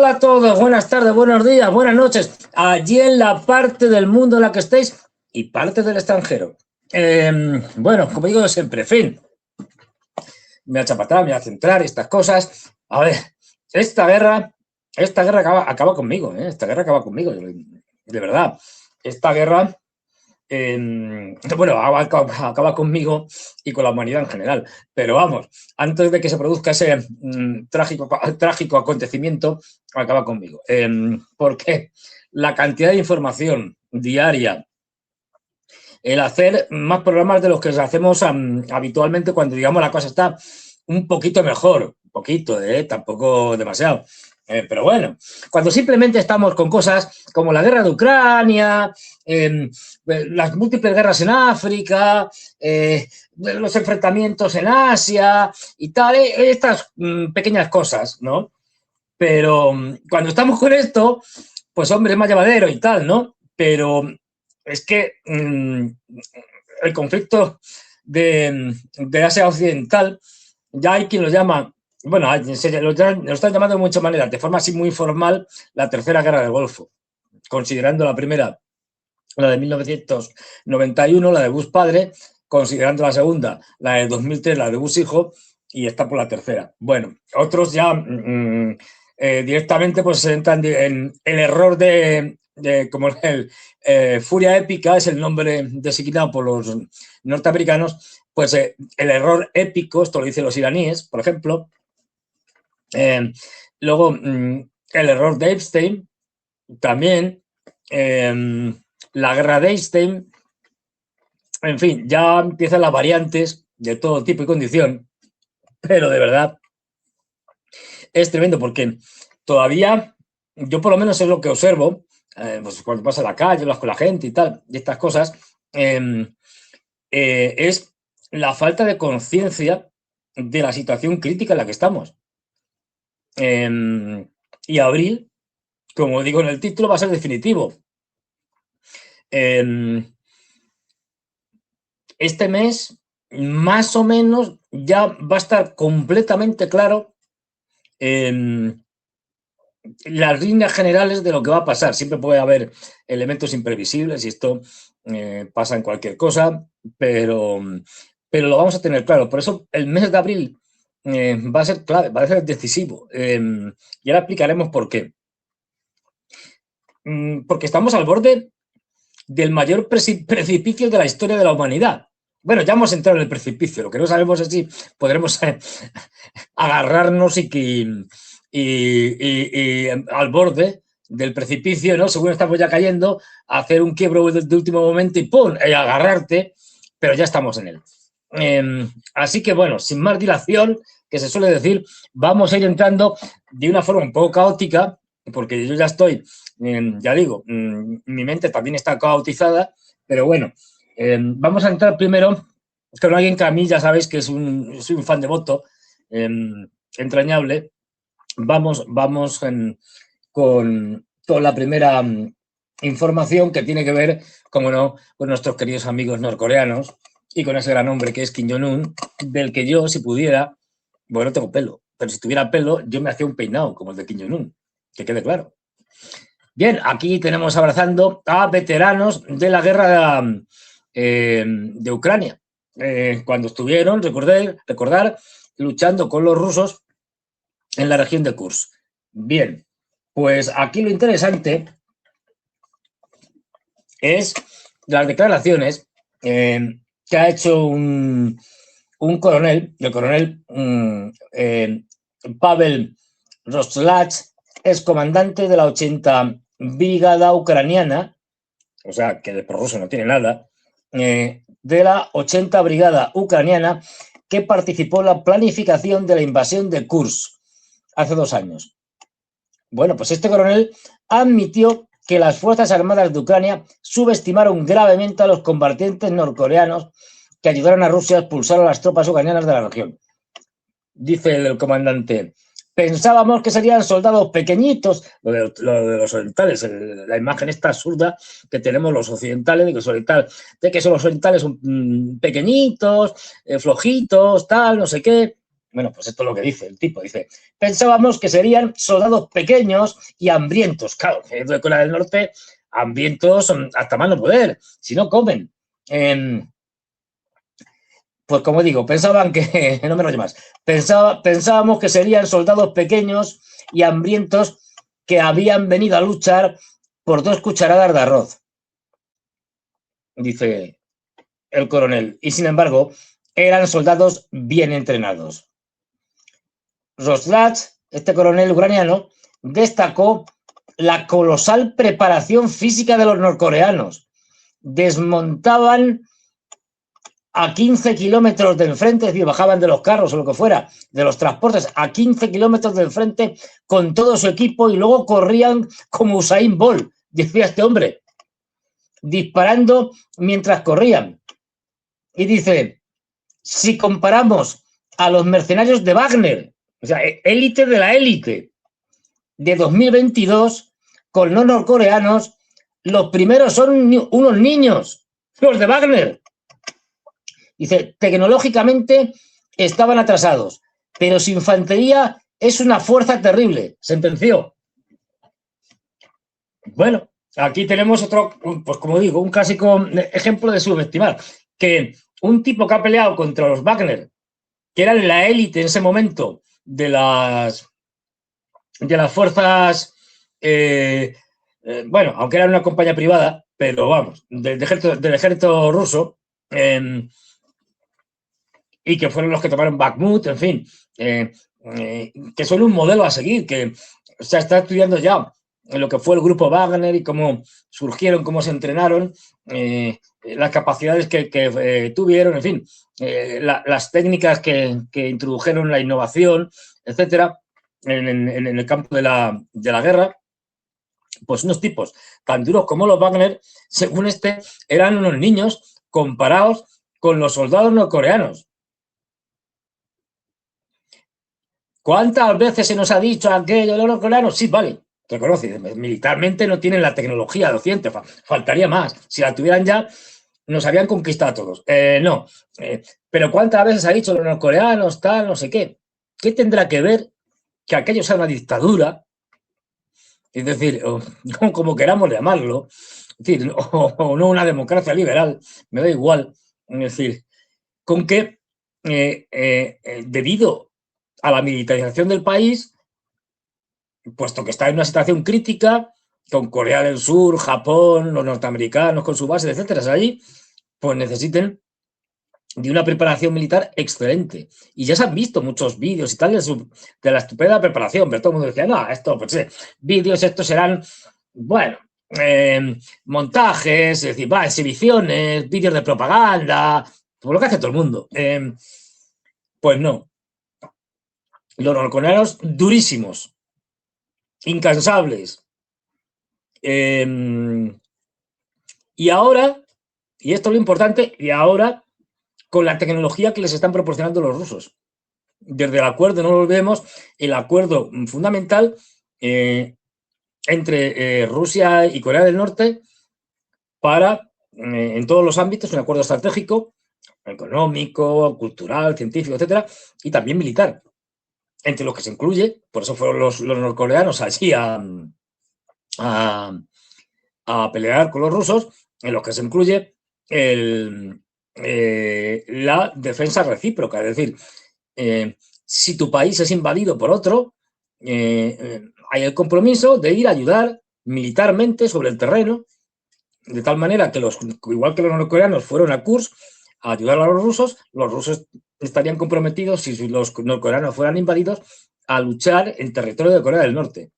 Hola a todos, buenas tardes, buenos días, buenas noches, allí en la parte del mundo en la que estéis y parte del extranjero. Bueno, como digo siempre, fin, me voy a chapatar, me voy a centrar, estas cosas. A ver, esta guerra acaba conmigo, esta guerra acaba conmigo, de verdad. Esta guerra, bueno, acaba conmigo y con la humanidad en general. Pero vamos, antes de que se produzca ese trágico acontecimiento, acaba conmigo. Porque la cantidad de información diaria, el hacer más programas de los que hacemos habitualmente cuando, digamos, la cosa está un poquito mejor, un poquito, tampoco demasiado. Pero bueno, cuando simplemente estamos con cosas como la guerra de Ucrania, las múltiples guerras en África, los enfrentamientos en Asia y tal, estas pequeñas cosas, ¿no? Pero cuando estamos con esto, pues hombre, es más llevadero y tal, ¿no? Pero es que el conflicto de Asia Occidental, ya hay quien lo llama, bueno, lo están llamando de muchas maneras, de forma así muy formal, la tercera guerra del Golfo, considerando la primera, la de 1991, la de Bush padre, considerando la segunda, la de 2003, la de Bush hijo, y está por la tercera. Bueno, otros ya directamente pues se entran en el error de como el furia épica es el nombre designado por los norteamericanos, pues el error épico, esto lo dicen los iraníes, por ejemplo. Luego el error de Epstein, también la guerra de Einstein, en fin, ya empiezan las variantes de todo tipo y condición, pero de verdad es tremendo porque todavía, yo por lo menos es lo que observo, pues cuando vas a la calle, hablas con la gente y tal, y estas cosas, es la falta de conciencia de la situación crítica en la que estamos. Y abril, como digo en el título, va a ser definitivo. Este mes, más o menos, ya va a estar completamente claro las líneas generales de lo que va a pasar. Siempre puede haber elementos imprevisibles y esto pasa en cualquier cosa, pero lo vamos a tener claro. Por eso el mes de abril va a ser clave, va a ser decisivo. Y ahora explicaremos por qué. Porque estamos al borde del mayor precipicio de la historia de la humanidad. Bueno, ya hemos entrado en el precipicio, lo que no sabemos es si podremos agarrarnos y al borde del precipicio, ¿no? Según estamos ya cayendo, hacer un quiebro de último momento y ¡pum! Y agarrarte, pero ya estamos en él. Así que, bueno, sin más dilación, que se suele decir, vamos a ir entrando de una forma un poco caótica, porque yo ya estoy, ya digo, mi mente también está caotizada, pero bueno, vamos a entrar primero con alguien que a mí ya sabéis que soy un fan devoto, entrañable. Vamos con la primera información que tiene que ver, como no, con nuestros queridos amigos norcoreanos y con ese gran hombre que es Kim Jong-un, del que yo, si pudiera, bueno, no tengo pelo, pero si tuviera pelo, yo me hacía un peinado como el de Kim Jong-un, que quede claro. Bien, aquí tenemos abrazando a veteranos de la guerra de Ucrania, cuando estuvieron, recordar, luchando con los rusos en la región de Kursk. Bien, pues aquí lo interesante es las declaraciones que ha hecho un coronel, el coronel Pavel Roslach, es comandante de la 80 Brigada Ucraniana, o sea, que de prorruso no tiene nada, de la 80 Brigada Ucraniana que participó en la planificación de la invasión de Kursk hace 2 años. Bueno, pues este coronel admitió que las Fuerzas Armadas de Ucrania subestimaron gravemente a los combatientes norcoreanos que ayudaron a Rusia a expulsar a las tropas ucranianas de la región. Dice el comandante, pensábamos que serían soldados pequeñitos, lo de los orientales, la imagen esta absurda que tenemos los occidentales, de que son los orientales son pequeñitos, flojitos, tal, no sé qué. Bueno, pues esto es lo que dice el tipo. Dice, pensábamos que serían soldados pequeños y hambrientos. Claro, de Corea del Norte, hambrientos hasta más no poder, si no comen. Pues como digo, pensaban que, no me rollo más, pensábamos que serían soldados pequeños y hambrientos que habían venido a luchar por 2 cucharadas de arroz, dice el coronel. Y sin embargo, eran soldados bien entrenados. Roslat, este coronel ucraniano, destacó la colosal preparación física de los norcoreanos. Desmontaban a 15 kilómetros del frente, es decir, bajaban de los carros o lo que fuera, de los transportes, a 15 kilómetros del frente con todo su equipo y luego corrían como Usain Bolt, decía este hombre, disparando mientras corrían. Y dice, si comparamos a los mercenarios de Wagner, o sea, élite de la élite, de 2022, con los norcoreanos, los primeros son unos niños, los de Wagner. Dice, tecnológicamente estaban atrasados, pero su infantería es una fuerza terrible, sentenció. Bueno, aquí tenemos otro, pues como digo, un clásico ejemplo de subestimar, que un tipo que ha peleado contra los Wagner, que eran la élite en ese momento de las fuerzas, bueno, aunque eran una compañía privada, pero vamos, del ejército ruso, y que fueron los que tomaron Bakhmut, en fin, que son un modelo a seguir, que se está estudiando ya en lo que fue el grupo Wagner y cómo surgieron, cómo se entrenaron, las capacidades que tuvieron, en fin, las técnicas que introdujeron, la innovación, etcétera, en el campo de la guerra. Pues unos tipos tan duros como los Wagner, según eran unos niños comparados con los soldados norcoreanos. ¿Cuántas veces se nos ha dicho aquello de los norcoreanos? Sí, vale, reconoce, militarmente no tienen la tecnología docente, faltaría más. Si la tuvieran ya, nos habían conquistado a todos. No, pero ¿cuántas veces ha dicho los norcoreanos, tal, no sé qué? ¿Qué tendrá que ver que aquello sea una dictadura? Es decir, como queramos llamarlo, es decir, o no una democracia liberal, me da igual. Es decir, con que debido a la militarización del país, puesto que está en una situación crítica, con Corea del Sur, Japón, los norteamericanos con su base, etcétera, allí, pues necesiten de una preparación militar excelente. Y ya se han visto muchos vídeos y tal de la estupenda preparación, pero todo el mundo decía, no, esto, pues vídeos, estos serán, bueno, montajes, es decir, exhibiciones, vídeos de propaganda, como lo que hace todo el mundo. Pues no. Los norcoreanos durísimos, incansables. Y ahora, y esto es lo importante, y ahora con la tecnología que les están proporcionando los rusos. Desde el acuerdo, no lo olvidemos, el acuerdo fundamental entre Rusia y Corea del Norte para, en todos los ámbitos, un acuerdo estratégico, económico, cultural, científico, etcétera, y también militar, entre los que se incluye, por eso fueron los norcoreanos allí a pelear con los rusos, en los que se incluye la defensa recíproca, es decir, si tu país es invadido por otro, hay el compromiso de ir a ayudar militarmente sobre el terreno, de tal manera que igual que los norcoreanos fueron a Kursk a ayudar a los rusos estarían comprometidos, si los norcoreanos fueran invadidos, a luchar en territorio de Corea del Norte.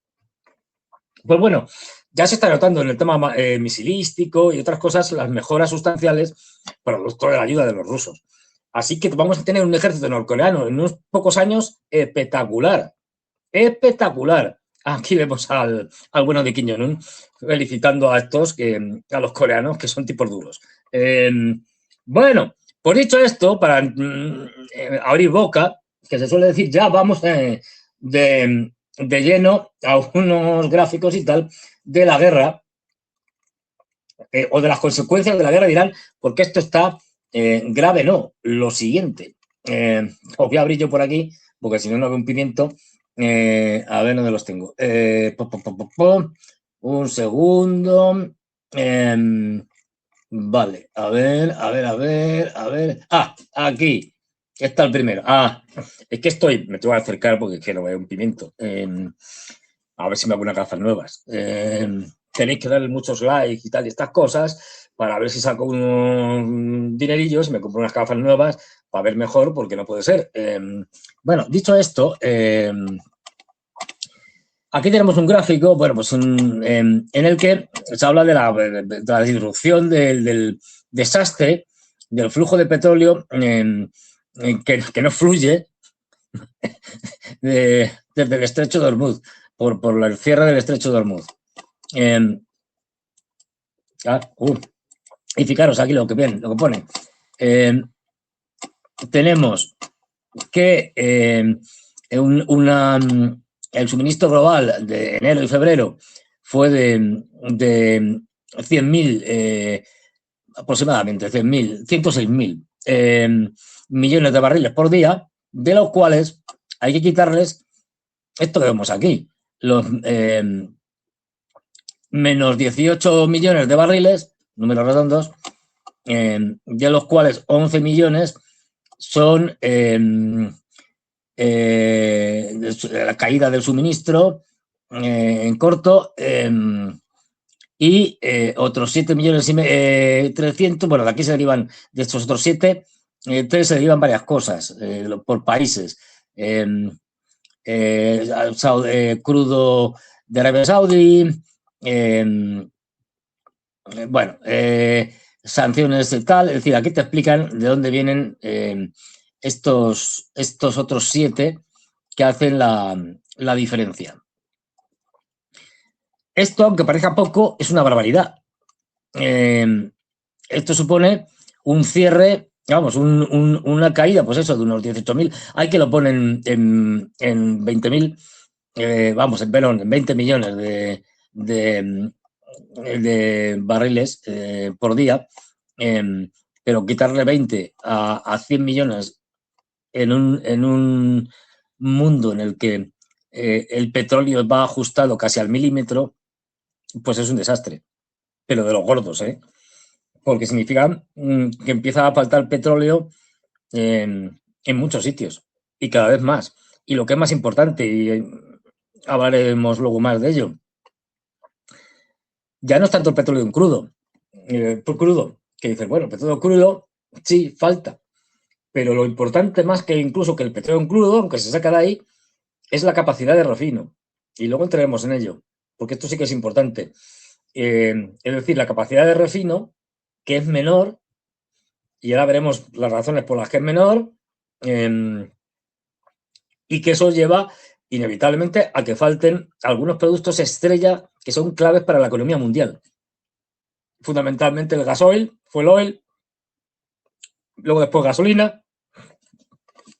Pues bueno, ya se está notando en el tema misilístico y otras cosas las mejoras sustanciales producto de la ayuda de los rusos. Así que vamos a tener un ejército norcoreano en unos pocos años espectacular. Espectacular. Aquí vemos al bueno de Kim Jong-un felicitando a a los coreanos, que son tipos duros. Bueno, pues dicho esto, para abrir boca, que se suele decir, ya vamos de lleno a unos gráficos y tal de la guerra o de las consecuencias de la guerra de Irán, porque esto está grave, no. Lo siguiente, Os voy a abrir yo por aquí, porque si no, no veo un pimiento. A ver dónde los tengo. Un segundo. Vale, a ver. Ah, aquí. Está el primero. Ah, es que me tengo que acercar porque es que no veo un pimiento. A ver si me hago unas gafas nuevas. Tenéis que darle muchos likes y tal y estas cosas para ver si saco unos dinerillos y me compro unas gafas nuevas para ver mejor, porque no puede ser. Bueno, dicho esto, aquí tenemos un gráfico, bueno, pues en el que se habla de la disrupción del desastre, del flujo de petróleo que no fluye desde el estrecho de Hormuz, por el cierre del estrecho de Hormuz. Y fijaros aquí lo que pone. Tenemos que el suministro global de enero y febrero fue de 100.000, aproximadamente 106.000 millones de barriles por día, de los cuales hay que quitarles esto que vemos aquí, los menos 18 millones de barriles, números redondos, de los cuales 11 millones son la caída del suministro en corto, y otros 7 millones y 300, bueno, de aquí se derivan, de estos otros 7, 3 se derivan varias cosas por países. Crudo de Arabia Saudí, bueno, sanciones y tal. Es decir, aquí te explican de dónde vienen estos otros 7 que hacen la diferencia. Esto, aunque parezca poco, es una barbaridad. Esto supone un cierre, vamos, una caída, pues eso, de unos 18.000. Hay que lo ponen en 20.000, vamos, en 20 millones de barriles por día, pero quitarle 20 a 100 millones en un mundo en el que el petróleo va ajustado casi al milímetro, pues es un desastre, pero de los gordos, porque significa que empieza a faltar petróleo en muchos sitios y cada vez más. Y lo que es más importante, y hablaremos luego más de ello, ya no es tanto el petróleo en crudo, que dices, bueno, el petróleo crudo sí falta, pero lo importante más que incluso que el petróleo en crudo, aunque se saca de ahí, es la capacidad de refino. Y luego entraremos en ello, porque esto sí que es importante. Es decir, la capacidad de refino, que es menor, y ahora veremos las razones por las que es menor, y que eso lleva inevitablemente a que falten algunos productos estrella que son claves para la economía mundial. Fundamentalmente el gasoil, fuel oil, luego después gasolina,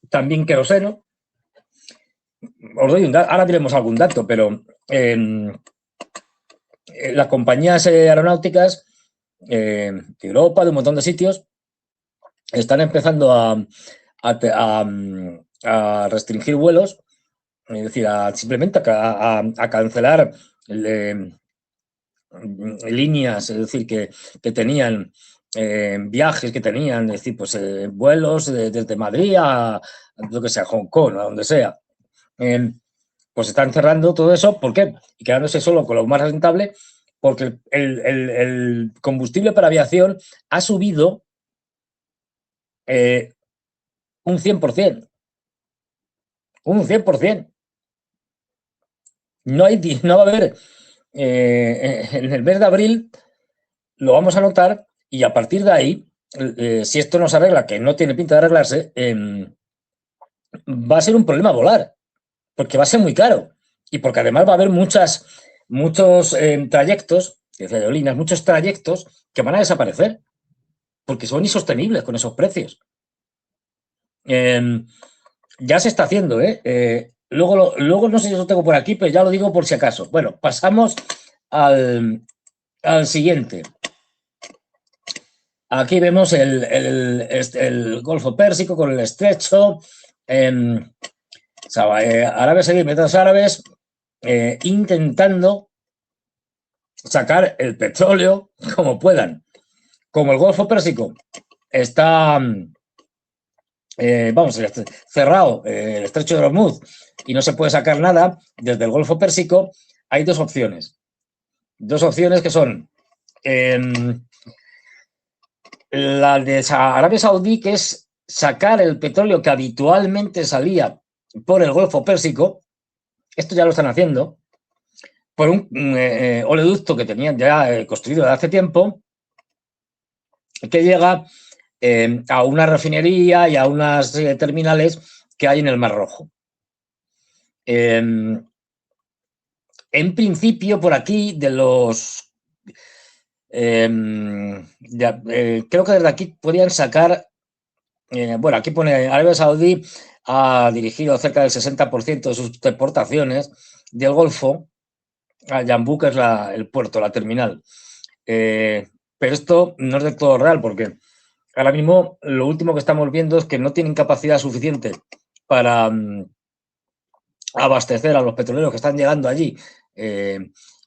también queroseno. Os doy un dato, ahora diremos algún dato, pero las compañías aeronáuticas de Europa, de un montón de sitios, están empezando a restringir vuelos, es decir, simplemente a cancelar líneas, es decir, que tenían viajes que tenían, es decir, pues vuelos desde Madrid a lo que sea, Hong Kong, a donde sea. Pues están cerrando todo eso. ¿Por qué? Y quedándose solo con lo más rentable, porque el combustible para aviación ha subido un 100%. Un 100%. No va a haber, en el mes de abril lo vamos a notar, y a partir de ahí, si esto no se arregla, que no tiene pinta de arreglarse, va a ser un problema volar, porque va a ser muy caro y porque además va a haber muchos trayectos, de aerolíneas, muchos trayectos que van a desaparecer porque son insostenibles con esos precios. Ya se está haciendo, luego no sé si lo tengo por aquí, pero ya lo digo por si acaso. Bueno, pasamos al siguiente. Aquí vemos el Golfo Pérsico con el estrecho. Arabia Saudí y Emiratos Árabes intentando sacar el petróleo como puedan. Como el Golfo Pérsico está cerrado, el estrecho de Hormuz, y no se puede sacar nada desde el Golfo Pérsico, hay dos opciones. Dos opciones que son la de Arabia Saudí, que es sacar el petróleo que habitualmente salía por el Golfo Pérsico. Esto ya lo están haciendo por un oleoducto que tenían ya construido de hace tiempo, que llega a una refinería y a unas terminales que hay en el Mar Rojo. En principio, por aquí, de los... creo que desde aquí podrían sacar... bueno, aquí pone Arabia Saudí ha dirigido cerca del 60% de sus exportaciones del Golfo a Yanbu, que es el puerto, la terminal. Pero esto no es del todo real, porque ahora mismo lo último que estamos viendo es que no tienen capacidad suficiente para abastecer a los petroleros que están llegando allí.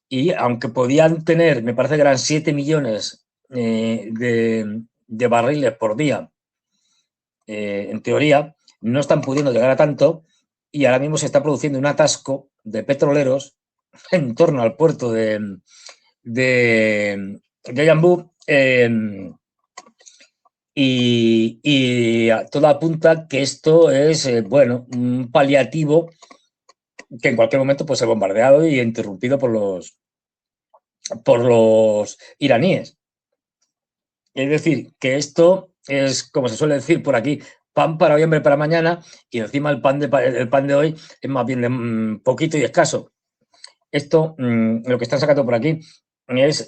Y aunque podían tener, me parece que eran 7 millones de barriles por día, en teoría, no están pudiendo llegar a tanto, y ahora mismo se está produciendo un atasco de petroleros en torno al puerto de Yanbu, y todo apunta que esto es, bueno, un paliativo que en cualquier momento puede ser bombardeado y interrumpido por los iraníes. Es decir, que esto es, como se suele decir por aquí, pan para hoy, hambre para mañana, y encima el pan de hoy es más bien de poquito y escaso. Esto, lo que están sacando por aquí, es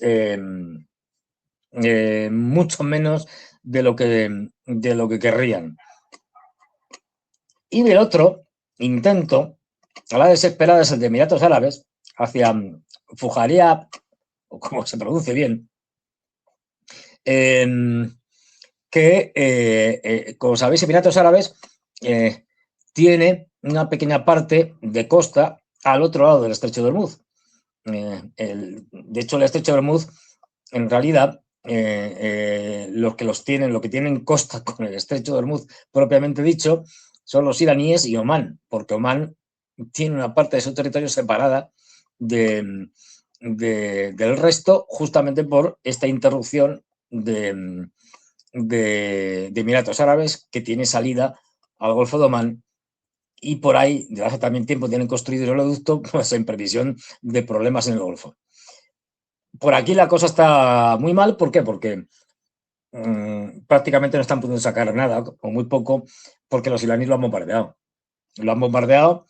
mucho menos de lo que querrían. Y del otro intento, a la desesperada, es el de Emiratos Árabes, hacia Fujairah, o como se produce bien, que, como sabéis, Emiratos Árabes tiene una pequeña parte de costa al otro lado del estrecho de Hormuz. De hecho, el estrecho de Hormuz, en realidad, lo que tienen costa con el estrecho de Hormuz, propiamente dicho, son los iraníes y Omán, porque Omán tiene una parte de su territorio separada del resto, justamente por esta interrupción de Emiratos Árabes, que tiene salida al Golfo de Omán, y por ahí, desde hace también tiempo, tienen construido el oleoducto, pues en previsión de problemas en el Golfo. Por aquí la cosa está muy mal. ¿Por qué? Porque prácticamente no están pudiendo sacar nada, o muy poco, porque los iraníes lo han bombardeado. Lo han bombardeado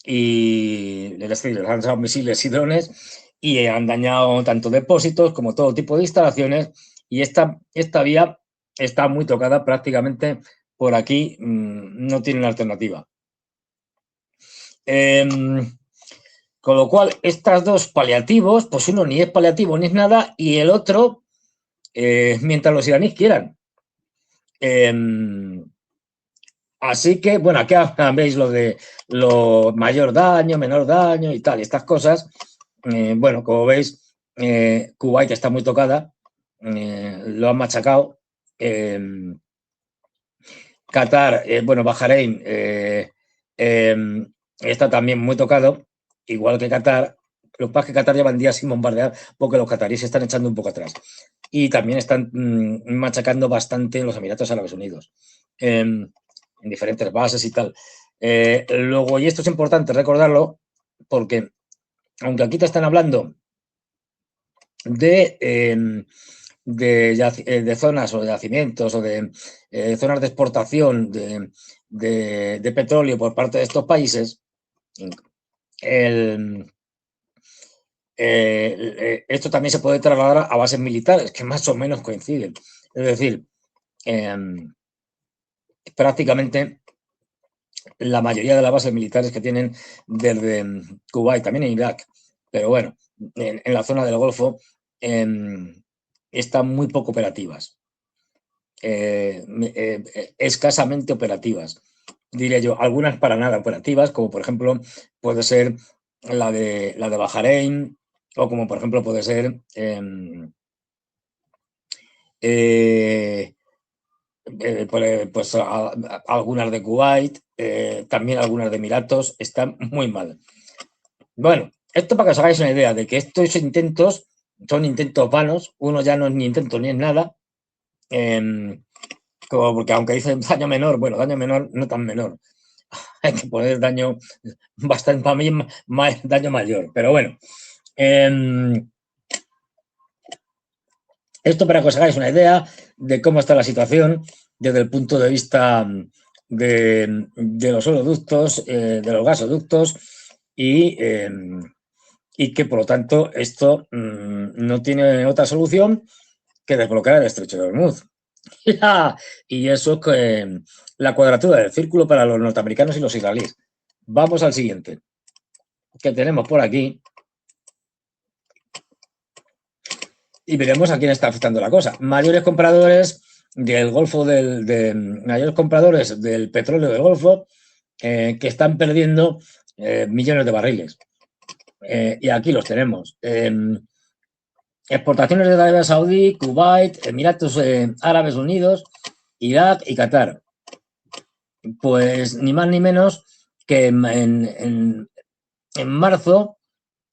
y les han dado misiles y drones y han dañado tanto depósitos como todo tipo de instalaciones, y esta vía está muy tocada. Prácticamente por aquí no tienen alternativa. Con lo cual, estos dos paliativos, pues uno ni es paliativo ni es nada, y el otro, mientras los iraníes quieran. Así que, bueno, aquí veis lo de mayor daño, menor daño y tal, y estas cosas. Bueno, como veis, Kuwait está muy tocada, lo han machacado. Qatar, bueno, Bahrein está también muy tocado, igual que Qatar. Lo que pasa es que Qatar llevan días sin bombardear porque los qataríes se están echando un poco atrás. Y también están machacando bastante en los Emiratos Árabes Unidos, en diferentes bases y tal. Luego, y esto es importante recordarlo, porque aunque aquí te están hablando de zonas o de yacimientos o de zonas de exportación de petróleo por parte de estos países, esto también se puede trasladar a bases militares que más o menos coinciden. Es decir, prácticamente la mayoría de las bases militares que tienen desde Cuba y también en Irak, pero bueno, en la zona del Golfo, están muy poco operativas. escasamente operativas. Diré yo, algunas para nada operativas, como por ejemplo puede ser la de Bahrein, o como por ejemplo puede ser pues algunas de Kuwait, también algunas de Emiratos, están muy mal. Bueno, esto para que os hagáis una idea de que estos intentos son intentos vanos, uno ya no es ni intento ni es nada, porque aunque dice daño menor, bueno, daño menor no tan menor, hay que poner daño bastante, para mí, daño mayor, pero bueno. Esto para que os hagáis una idea de cómo está la situación desde el punto de vista de los oleoductos, de los gasoductos y que por lo tanto esto no tiene otra solución que desbloquear el estrecho de Hormuz. Y eso es la cuadratura del círculo para los norteamericanos y los israelíes. Vamos al siguiente, que tenemos por aquí. Y veremos a quién está afectando la cosa. Mayores compradores del Golfo, mayores compradores del petróleo del Golfo, que están perdiendo millones de barriles. Y aquí los tenemos. Exportaciones de Arabia Saudí, Kuwait, Emiratos Árabes Unidos, Irak y Qatar. Pues ni más ni menos que en marzo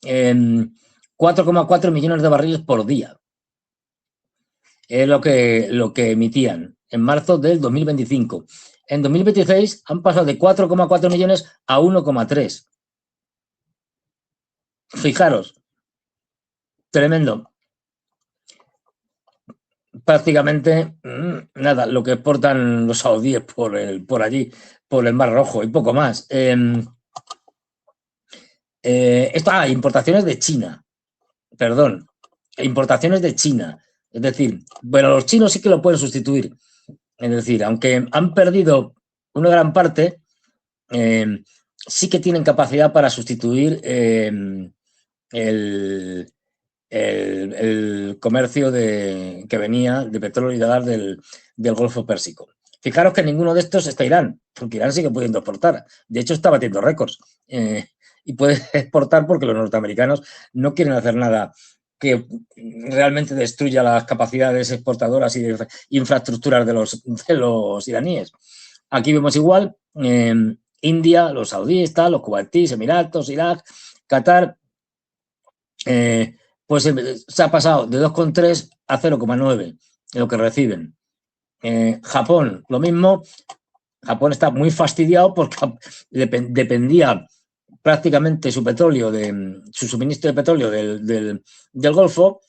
4,4 millones de barriles por día. Es lo que emitían en marzo del 2025. En 2026 han pasado de 4,4 millones a 1,3. Fijaros, tremendo. Prácticamente nada, lo que exportan los saudíes por allí, por el Mar Rojo y poco más. Importaciones de China, perdón, importaciones de China. Es decir, bueno, los chinos sí que lo pueden sustituir. Es decir, aunque han perdido una gran parte, sí que tienen capacidad para sustituir el comercio que venía de petróleo y de gas del Golfo Pérsico. Fijaros que ninguno de estos está Irán, porque Irán sigue pudiendo exportar. De hecho, está batiendo récords. Y puede exportar porque los norteamericanos no quieren hacer nada que realmente destruya las capacidades exportadoras y de infraestructuras de los iraníes. Aquí vemos igual, India, los saudíes, los kuwaitíes, Emiratos, Irak, Qatar, pues se ha pasado de 2,3 a 0,9 lo que reciben. Japón, lo mismo. Japón está muy fastidiado porque dependía prácticamente su petróleo, su suministro de petróleo del Golfo,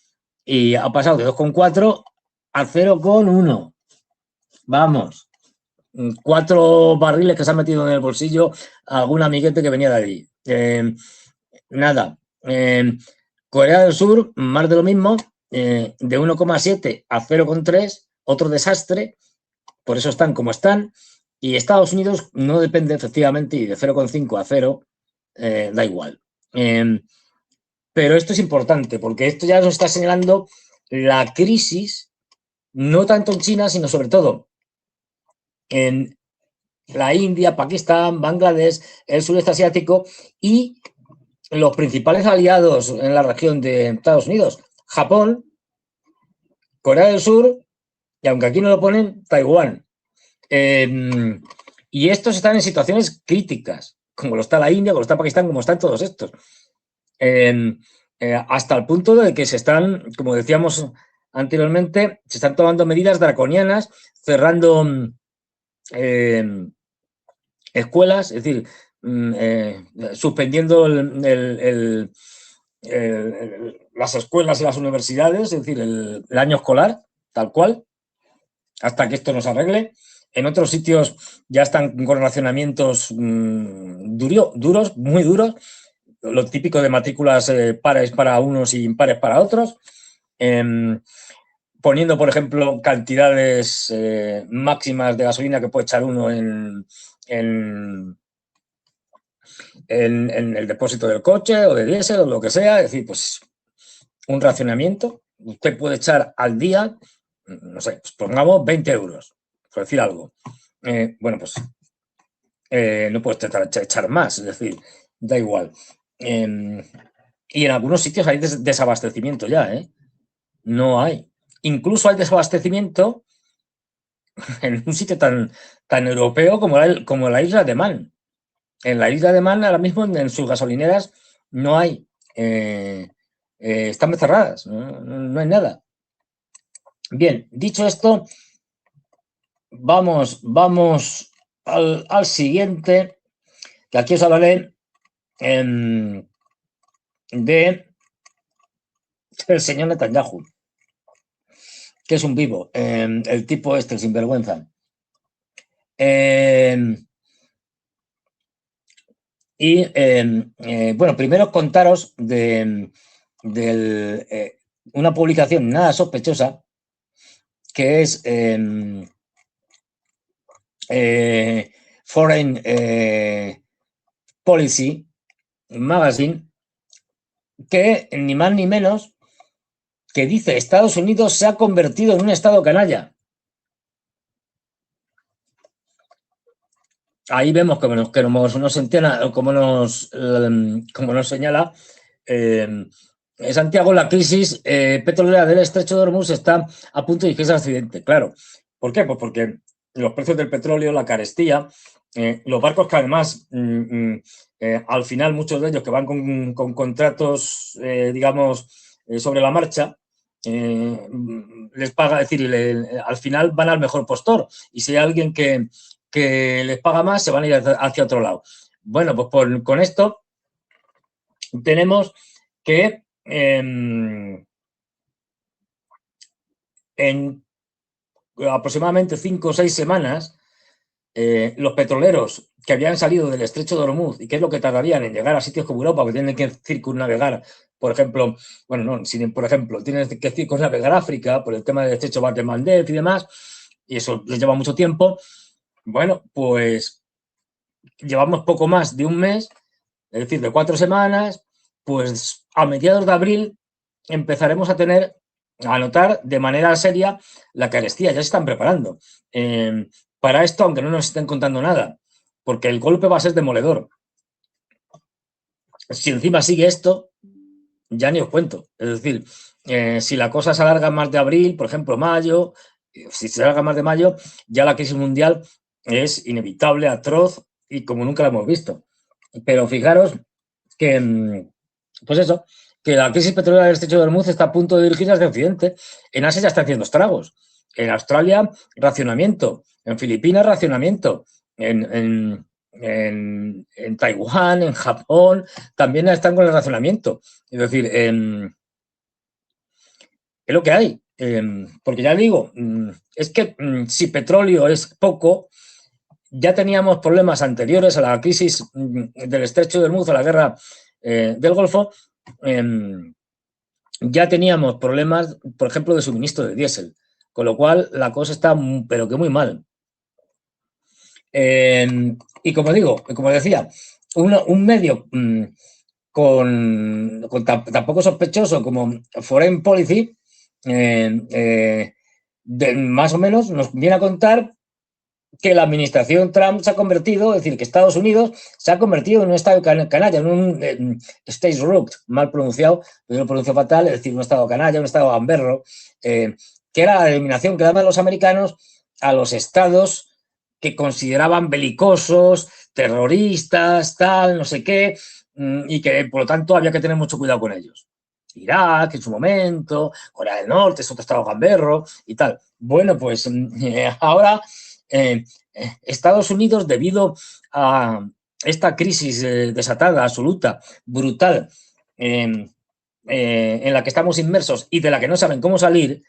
y ha pasado de 2,4 a 0,1. Vamos, 4 barriles que se han metido en el bolsillo a algún amiguete que venía de allí. Nada. Corea del Sur, más de lo mismo, de 1,7 a 0,3, otro desastre, por eso están como están. Y Estados Unidos no depende efectivamente, y de 0,5 a 0 da igual. Pero esto es importante porque esto ya nos está señalando la crisis, no tanto en China, sino sobre todo en la India, Pakistán, Bangladesh, el sureste asiático y los principales aliados en la región de Estados Unidos, Japón, Corea del Sur y, aunque aquí no lo ponen, Taiwán. Y estos están en situaciones críticas, como lo está la India, como lo está Pakistán, como están todos estos. Hasta el punto de que se están, como decíamos anteriormente, se están tomando medidas draconianas, cerrando escuelas, es decir, suspendiendo las escuelas y las universidades, es decir, el año escolar, tal cual, hasta que esto nos arregle. En otros sitios ya están con racionamientos duros, muy duros, lo típico de matrículas pares para unos y impares para otros, poniendo, por ejemplo, cantidades máximas de gasolina que puede echar uno en el depósito del coche o de diésel o lo que sea, es decir, pues un racionamiento. Usted puede echar al día no sé, pues pongamos 20 euros, por decir algo. Bueno, pues no puedes echar más, es decir, da igual. Y en algunos sitios hay desabastecimiento ya, ¿eh? No hay. Incluso hay desabastecimiento en un sitio tan europeo como la isla de Man. En la isla de Man, ahora mismo, en sus gasolineras, no hay. Están cerradas, no hay nada. Bien, dicho esto, vamos al siguiente, que aquí os hablaré de el señor Netanyahu, que es un vivo, el tipo este, el sinvergüenza. Bueno, primero contaros de una publicación nada sospechosa, que es Foreign Policy Magazine, que ni más ni menos que dice Estados Unidos se ha convertido en un estado canalla. Ahí vemos que nos entienda, como nos señala Santiago, la crisis petrolera del estrecho de Hormuz está a punto de irse al accidente. Claro. ¿Por qué? Pues porque los precios del petróleo, la carestía, los barcos que además, al final, muchos de ellos que van con contratos, digamos, sobre la marcha, les paga, es decir, al final van al mejor postor. Y si hay alguien que les paga más, se van a ir hacia otro lado. Bueno, pues con esto tenemos que en aproximadamente 5 o 6 semanas, los petroleros que habían salido del estrecho de Hormuz, y que es lo que tardarían en llegar a sitios como Europa, que tienen que circunnavegar, por ejemplo, bueno, no, por ejemplo, tienen que circunnavegar África por el tema del estrecho Bab el-Mandeb y demás, y eso les lleva mucho tiempo. Bueno, pues llevamos poco más de un mes, es decir, de 4 semanas, pues a mediados de abril empezaremos a notar de manera seria la carestía. Ya se están preparando para esto, aunque no nos estén contando nada, porque el golpe va a ser demoledor. Si encima sigue esto, ya ni os cuento. Es decir, si la cosa se alarga más de abril, por ejemplo, mayo, si se alarga más de mayo, ya la crisis mundial es inevitable, atroz y como nunca la hemos visto. Pero fijaros que, pues eso, que la crisis petrolera del estrecho de Hormuz está a punto de dirigirse hacia Occidente. En Asia ya está haciendo estragos. En Australia, racionamiento. En Filipinas, racionamiento. En Taiwán, en Japón, también están con el racionamiento. Es decir, es lo que hay. Porque ya digo, es que si petróleo es poco, ya teníamos problemas anteriores a la crisis del estrecho de Hormuz, a la guerra del Golfo. Ya teníamos problemas, por ejemplo, de suministro de diésel, con lo cual la cosa está, pero que muy mal. Y como digo, como decía, un medio con tan poco sospechoso como Foreign Policy, más o menos nos viene a contar que la administración Trump se ha convertido, es decir, que Estados Unidos se ha convertido en un estado canalla, en un state rooked, mal pronunciado, yo lo pronuncio fatal, es decir, un estado canalla, un estado gamberro, que era la denominación que daban los americanos a los estados que consideraban belicosos, terroristas, tal, no sé qué, y que por lo tanto había que tener mucho cuidado con ellos. Irak en su momento, Corea del Norte es otro estado gamberro y tal. Bueno, pues ahora Estados Unidos, debido a esta crisis desatada, absoluta, brutal, en la que estamos inmersos y de la que no saben cómo salir,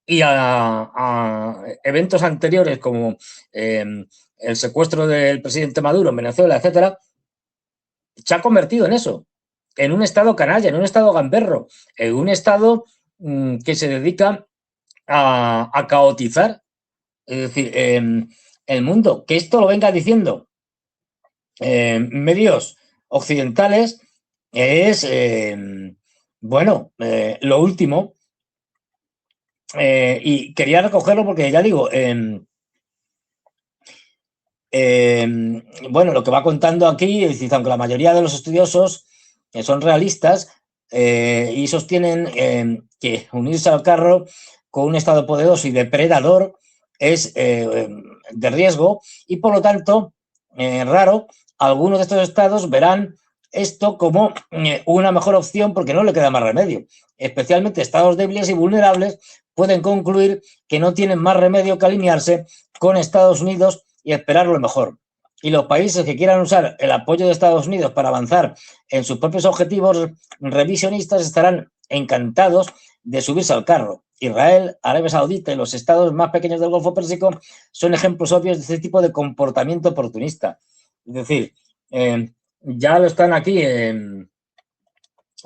y a eventos anteriores como el secuestro del presidente Maduro en Venezuela, etcétera, se ha convertido en eso, en un estado canalla, en un estado gamberro, en un estado que se dedica a caotizar, es decir, el mundo. Que esto lo venga diciendo medios occidentales es, bueno, lo último. y quería recogerlo porque, ya digo, bueno, lo que va contando aquí, es decir, aunque la mayoría de los estudiosos son realistas y sostienen que unirse al carro con un Estado poderoso y depredador es de riesgo y, por lo tanto, raro, algunos de estos estados verán esto como una mejor opción porque no le queda más remedio. Especialmente estados débiles y vulnerables pueden concluir que no tienen más remedio que alinearse con Estados Unidos y esperar lo mejor. Y los países que quieran usar el apoyo de Estados Unidos para avanzar en sus propios objetivos revisionistas estarán encantados de subirse al carro. Israel, Arabia Saudita y los estados más pequeños del Golfo Pérsico son ejemplos obvios de este tipo de comportamiento oportunista. Es decir, ya lo están aquí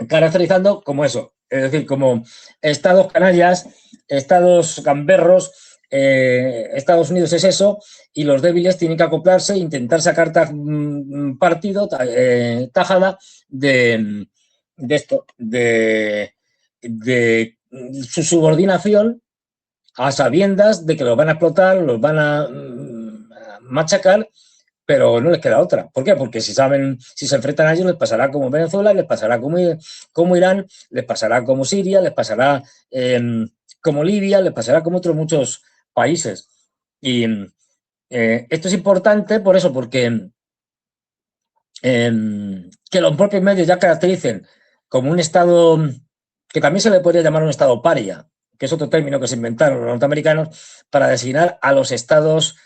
caracterizando como eso, es decir, como estados canallas, estados gamberros. Estados Unidos es eso y los débiles tienen que acoplarse e intentar sacar partido, tajada de esto, de su subordinación a sabiendas de que los van a explotar, los van a machacar, pero no les queda otra. ¿Por qué? Porque si saben, si se enfrentan a ellos, les pasará como Venezuela, les pasará como Irán, les pasará como Siria, les pasará como Libia, les pasará como otros muchos países. Y esto es importante por eso, porque que los propios medios ya caractericen como un estado que también se le podría llamar un estado paria, que es otro término que se inventaron los norteamericanos para designar a los estados,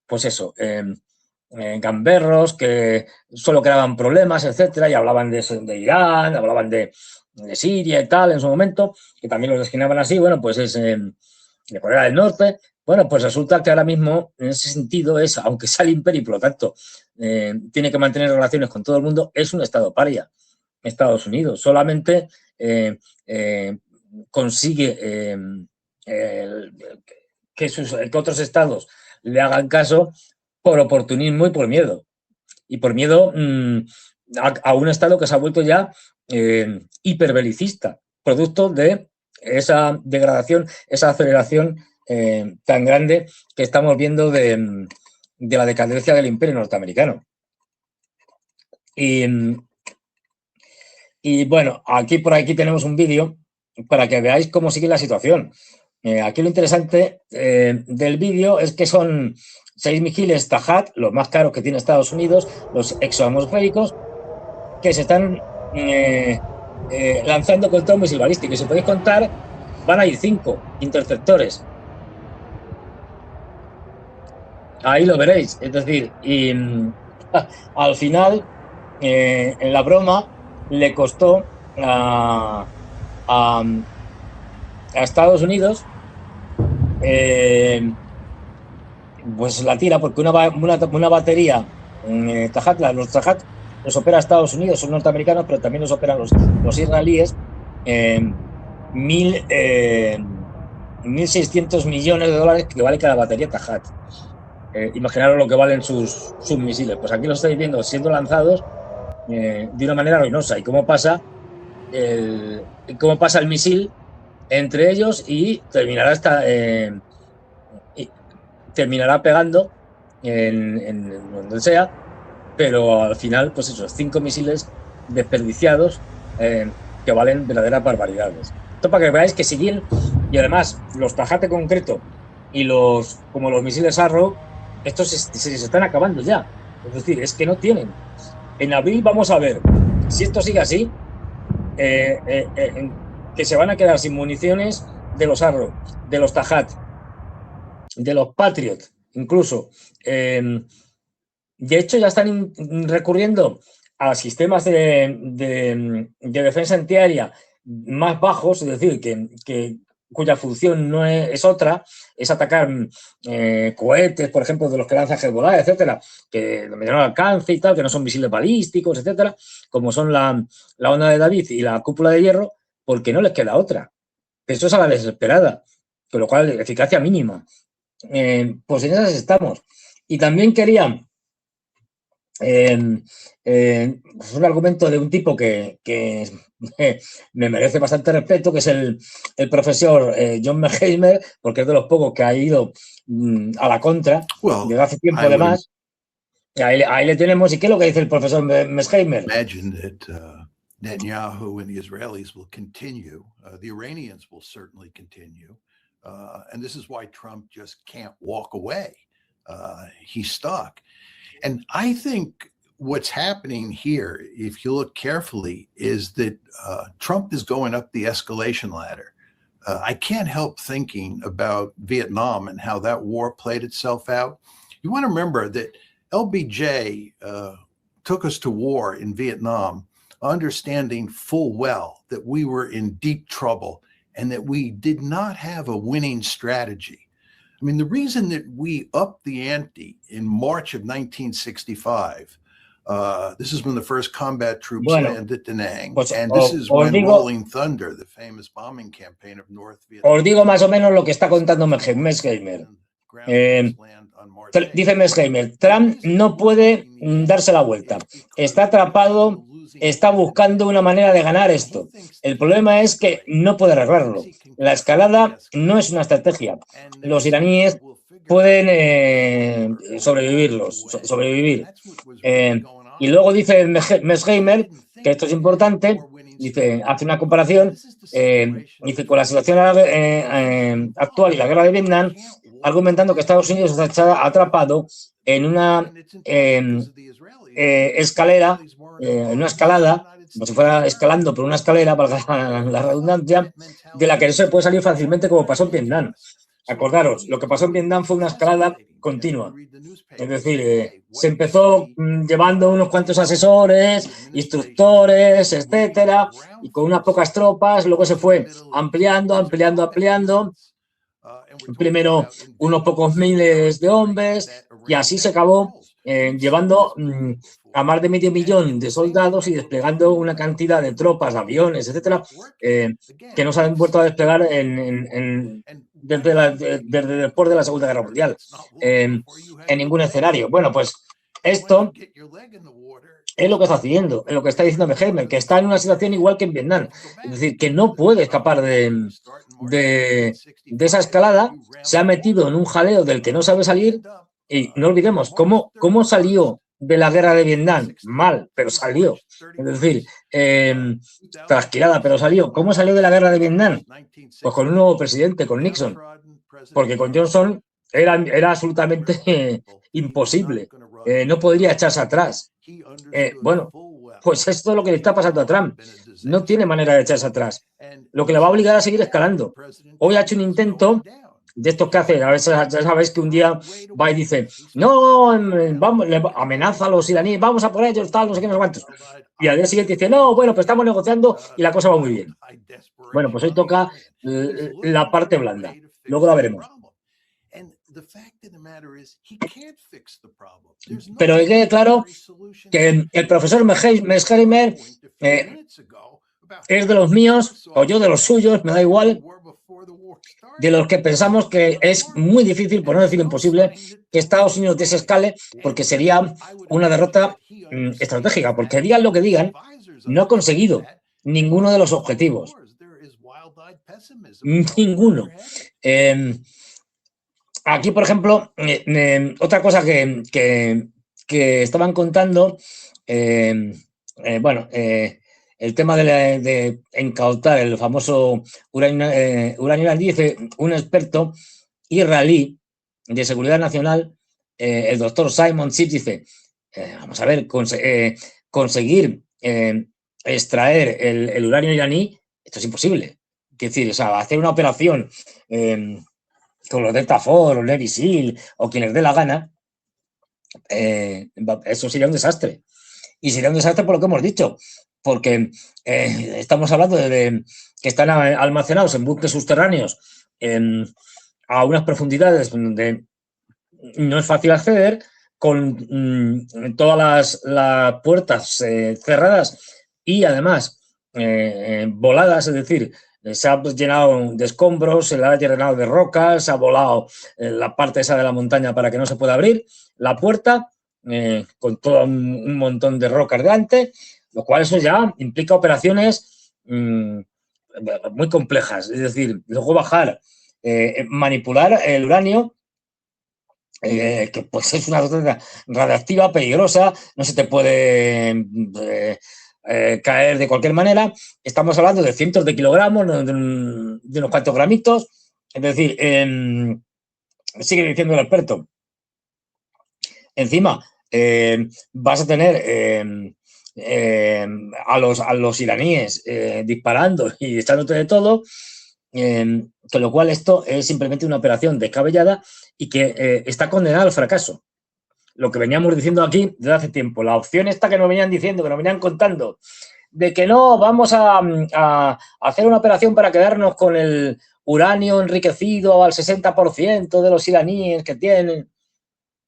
pues eso, gamberros, que solo creaban problemas, etcétera, y hablaban de Irán, hablaban de Siria y tal en su momento, que también los designaban así, bueno, pues es de Corea del Norte. Bueno, pues resulta que ahora mismo, en ese sentido, es, aunque sea el imperio y por lo tanto tiene que mantener relaciones con todo el mundo, es un estado paria. Estados Unidos solamente consigue que otros estados le hagan caso por oportunismo y por miedo. Y por miedo a un estado que se ha vuelto ya hiperbelicista, producto de esa degradación, esa aceleración tan grande que estamos viendo de la decadencia del imperio norteamericano. Y bueno, aquí por aquí tenemos un vídeo para que veáis cómo sigue la situación. Aquí lo interesante del vídeo es que son 6 misiles Tajat, los más caros que tiene Estados Unidos, los exoatmosféricos, que se están lanzando contra un misil balístico. Y si podéis contar, van a ir 5 interceptores. Ahí lo veréis. Es decir, y al final, en la broma, le costó a Estados Unidos pues la tira, porque una batería Tajat, los Tajat los opera Estados Unidos, son norteamericanos, pero también los operan los israelíes. 1.600 millones de dólares que vale cada batería Tajat. Imaginaros lo que valen sus misiles. Pues aquí lo estáis viendo siendo lanzados de una manera ruinosa. Y cómo pasa el misil entre ellos y terminará terminará pegando en donde sea, pero al final, pues esos 5 misiles desperdiciados que valen verdaderas barbaridades. Esto para que veáis que si bien, y además los Tajate concreto y como los misiles Arrow, estos se están acabando ya. Es decir, es que no tienen. En abril vamos a ver si esto sigue así, que se van a quedar sin municiones de los Arrow, de los Tajat, de los Patriot, incluso. De hecho, ya están recurriendo a sistemas de defensa antiaérea más bajos, es decir, cuya función no es otra, es atacar cohetes, por ejemplo, de los que lanza Hezbollah, etcétera, que de menor alcance y tal, que no son misiles balísticos, etcétera, como son la onda de David y la cúpula de hierro, porque no les queda otra. Eso es a la desesperada, con lo cual eficacia mínima. Pues en esas estamos. Y también querían Es un argumento de un tipo que me merece bastante respeto, que es el profesor John Mearsheimer, porque es de los pocos que ha ido a la contra desde hace tiempo además. Ahí le tenemos. ¿Y qué es lo que dice el profesor Mearsheimer? Imagine that Netanyahu and the Israelis will continue. The Iranians will certainly continue. And this is why Trump just can't walk away. He's stuck. And I think what's happening here, if you look carefully, is that Trump is going up the escalation ladder. I can't help thinking about Vietnam and how that war played itself out. You want to remember that LBJ took us to war in Vietnam, understanding full well that we were in deep trouble and that we did not have a winning strategy. I mean, the reason that we upped the ante in March of 1965, this is when the first combat troops landed at Da Nang, and this is when Rolling Thunder, the famous bombing campaign of North Vietnam. Os digo más o menos lo que está contando Mearsheimer. Dice Mearsheimer, Trump no puede darse la vuelta. Está atrapado, está buscando una manera de ganar esto. El problema es que no puede arreglarlo. La escalada no es una estrategia. Los iraníes pueden sobrevivir. Y luego dice Mearsheimer, que esto es importante, dice, hace una comparación, dice, con la situación actual y la guerra de Vietnam, argumentando que Estados Unidos está atrapado en una escalera, en una escalada, como si fuera escalando por una escalera, para la redundancia, de la que no se puede salir fácilmente como pasó en Vietnam. Acordaros, lo que pasó en Vietnam fue una escalada continua. Es decir, se empezó llevando unos cuantos asesores, instructores, etcétera, y con unas pocas tropas, luego se fue ampliando. Primero unos pocos miles de hombres, y así se acabó llevando a más de medio millón de soldados y desplegando una cantidad de tropas, aviones, etcétera, que no se han vuelto a desplegar desde después de la Segunda Guerra Mundial en ningún escenario. Bueno, pues esto es lo que está haciendo, es lo que está diciendo Mearsheimer, que está en una situación igual que en Vietnam. Es decir, que no puede escapar de esa escalada, se ha metido en un jaleo del que no sabe salir. Y no olvidemos, ¿cómo salió de la guerra de Vietnam? Mal, pero salió. Es decir, trasquilada, pero salió. ¿Cómo salió de la guerra de Vietnam? Pues con un nuevo presidente, con Nixon. Porque con Johnson era absolutamente imposible. No podría echarse atrás. Bueno, pues esto es lo que le está pasando a Trump. No tiene manera de echarse atrás. Lo que le va a obligar a seguir escalando. Hoy ha hecho un intento de estos que hace, a veces ya sabéis que un día va y dice, no, vamos, amenaza a los iraníes, vamos a por ellos, tal, no sé qué, no sé cuántos. Y al día siguiente dice, no, bueno, pues estamos negociando y la cosa va muy bien. Bueno, pues hoy toca la parte blanda. Luego la veremos. Pero que quede claro que el profesor Mearsheimer es de los míos, o yo de los suyos, me da igual, de los que pensamos que es muy difícil, por no decir imposible, que Estados Unidos desescale, porque sería una derrota estratégica, porque digan lo que digan, no ha conseguido ninguno de los objetivos. Ninguno. Aquí, por ejemplo, otra cosa que estaban contando, el tema de incautar el famoso uranio, dice un experto israelí de seguridad nacional, el doctor Simon Schiff, dice, vamos a ver, conseguir extraer el uranio iraní, esto es imposible. Es decir, o sea, hacer una operación con los Delta Force, o Navy SEAL, o quien les dé la gana, eso sería un desastre. Y sería un desastre por lo que hemos dicho, porque estamos hablando de que están almacenados en buques subterráneos a unas profundidades donde no es fácil acceder, con todas las puertas cerradas y además voladas, es decir, se ha llenado de escombros, se le ha llenado de rocas, se ha volado la parte esa de la montaña para que no se pueda abrir la puerta con todo un montón de rocas delante, lo cual eso ya implica operaciones muy complejas. Es decir, luego bajar, manipular el uranio, que pues es una sustancia radiactiva, peligrosa, no se te puede caer de cualquier manera. Estamos hablando de cientos de kilogramos, de unos cuantos gramitos. Es decir, sigue diciendo el experto, encima vas a tener a los iraníes disparando y echándote de todo, con lo cual esto es simplemente una operación descabellada y que está condenada al fracaso. Lo que veníamos diciendo aquí desde hace tiempo, la opción esta que nos venían diciendo, que nos venían contando, de que no, vamos a hacer una operación para quedarnos con el uranio enriquecido al 60% de los iraníes que tienen.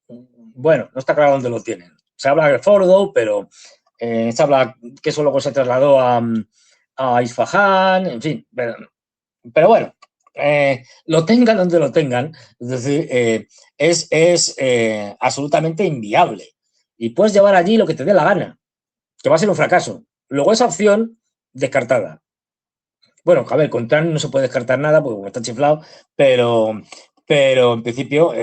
Bueno, no está claro dónde lo tienen. Se habla de Fordow, pero se habla que eso luego se trasladó a Isfahán, en fin. Pero bueno, lo tengan donde lo tengan, es decir, es absolutamente inviable. Y puedes llevar allí lo que te dé la gana, que va a ser un fracaso. Luego esa opción, descartada. Bueno, a ver, con Trump no se puede descartar nada porque está chiflado, pero en principio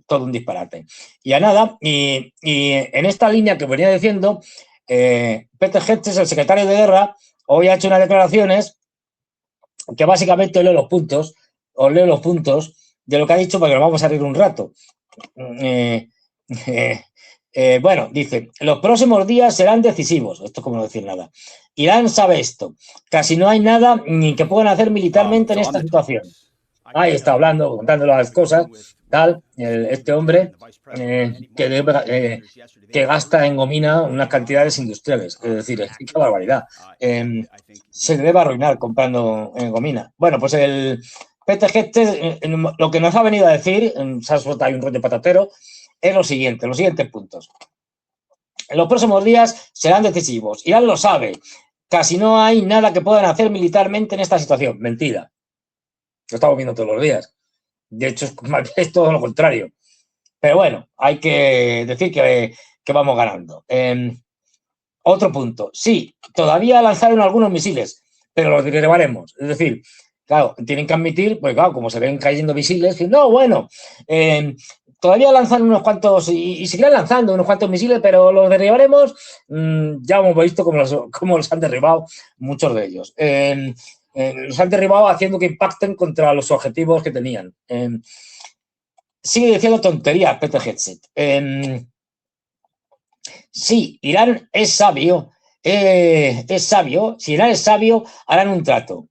todo un disparate. Y a nada, y en esta línea que venía diciendo, Peter Hegseth, el secretario de Guerra, hoy ha hecho unas declaraciones que básicamente os leo los puntos de lo que ha dicho porque nos vamos a reír un rato. Bueno, dice, los próximos días serán decisivos. Esto es como no decir nada. Irán sabe esto. Casi no hay nada ni que puedan hacer militarmente en esta situación. Ahí está hablando, contando las cosas, tal, este hombre que gasta en gomina unas cantidades industriales. Es decir, qué barbaridad. Se debe arruinar comprando gomina. Bueno, pues el PTG, lo que nos ha venido a decir, se ha soltado un rollo patatero, es lo siguiente, los siguientes puntos. En los próximos días serán decisivos. Irán lo sabe. Casi no hay nada que puedan hacer militarmente en esta situación. Mentira. Lo estamos viendo todos los días. De hecho, es todo lo contrario. Pero bueno, hay que decir que vamos ganando. Otro punto. Sí, todavía lanzaron algunos misiles, pero los derribaremos. Es decir, claro, tienen que admitir, pues claro, como se ven cayendo misiles, que no, bueno, todavía lanzan unos cuantos y seguirán lanzando unos cuantos misiles, pero los derribaremos. Ya hemos visto cómo los han derribado muchos de ellos. Los han derribado haciendo que impacten contra los objetivos que tenían. Sigue diciendo tonterías Peter Hegseth. Sí, Irán es sabio. Si Irán es sabio, harán un trato.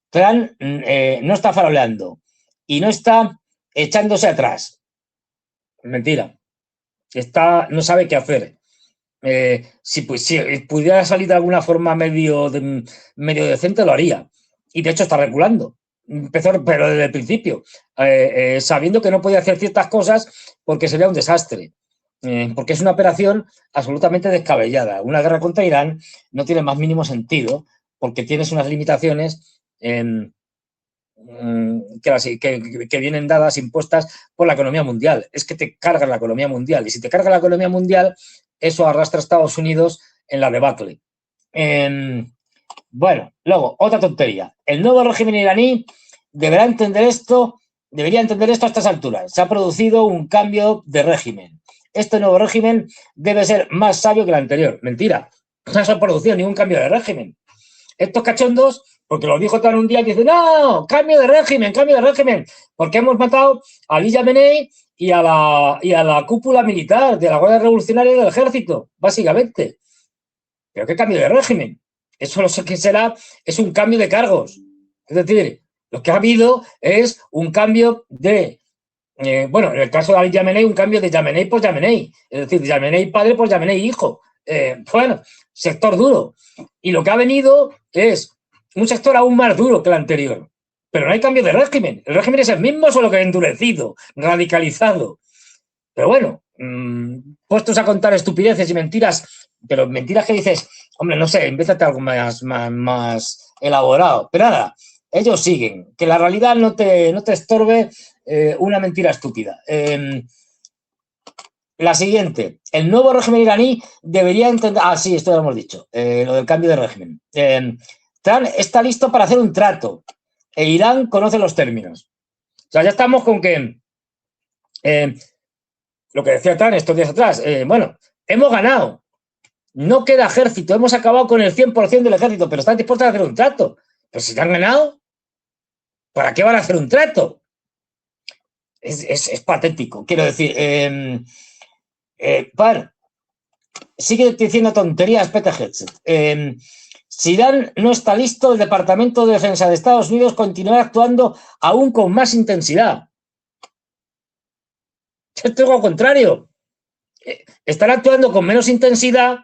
Trump no está faroleando y no está echándose atrás. Mentira. No sabe qué hacer. Si pudiera salir de alguna forma medio decente, lo haría. Y de hecho está reculando. Empezó, pero desde el principio, sabiendo que no podía hacer ciertas cosas porque sería un desastre. Porque es una operación absolutamente descabellada. Una guerra contra Irán no tiene más mínimo sentido porque tienes unas limitaciones que vienen dadas, impuestas por la economía mundial. Es que te carga la economía mundial. Y si te carga la economía mundial, eso arrastra a Estados Unidos en la debacle. Bueno, luego, otra tontería. El nuevo régimen iraní debería entender esto a estas alturas. Se ha producido un cambio de régimen. Este nuevo régimen debe ser más sabio que el anterior. Mentira. No se ha producido ningún cambio de régimen. Estos cachondos, porque lo dijo tan un día, dicen, no, cambio de régimen, porque hemos matado a Ali Khamenei y a la cúpula militar de la Guardia Revolucionaria del Ejército, básicamente. ¿Pero qué cambio de régimen? Eso lo que será es un cambio de cargos. Es decir, lo que ha habido es un cambio de... bueno, en el caso de Ali Khamenei, un cambio de Khamenei por Khamenei. Es decir, Khamenei padre por Khamenei hijo. Bueno, sector duro. Y lo que ha venido es un sector aún más duro que el anterior. Pero no hay cambio de régimen. El régimen es el mismo, solo que endurecido, radicalizado. Pero bueno, puestos a contar estupideces y mentiras, pero mentiras que dices, hombre, no sé, empiézate algo más elaborado. Pero nada, ellos siguen. Que la realidad no te estorbe una mentira estúpida. la siguiente. El nuevo régimen iraní debería entender... Ah, sí, esto ya lo hemos dicho. Lo del cambio de régimen. Trump está listo para hacer un trato. E Irán conoce los términos. O sea, ya estamos con que... lo que decía Trump estos días atrás. Bueno, hemos ganado. No queda ejército. Hemos acabado con el 100% del ejército, pero están dispuestos a hacer un trato. Pero si te han ganado, ¿para qué van a hacer un trato? Es patético. Quiero decir... Bueno, sigue diciendo tonterías Peter Hegseth. Si Irán no está listo, el Departamento de Defensa de Estados Unidos continuará actuando aún con más intensidad. Esto es lo contrario. Están actuando con menos intensidad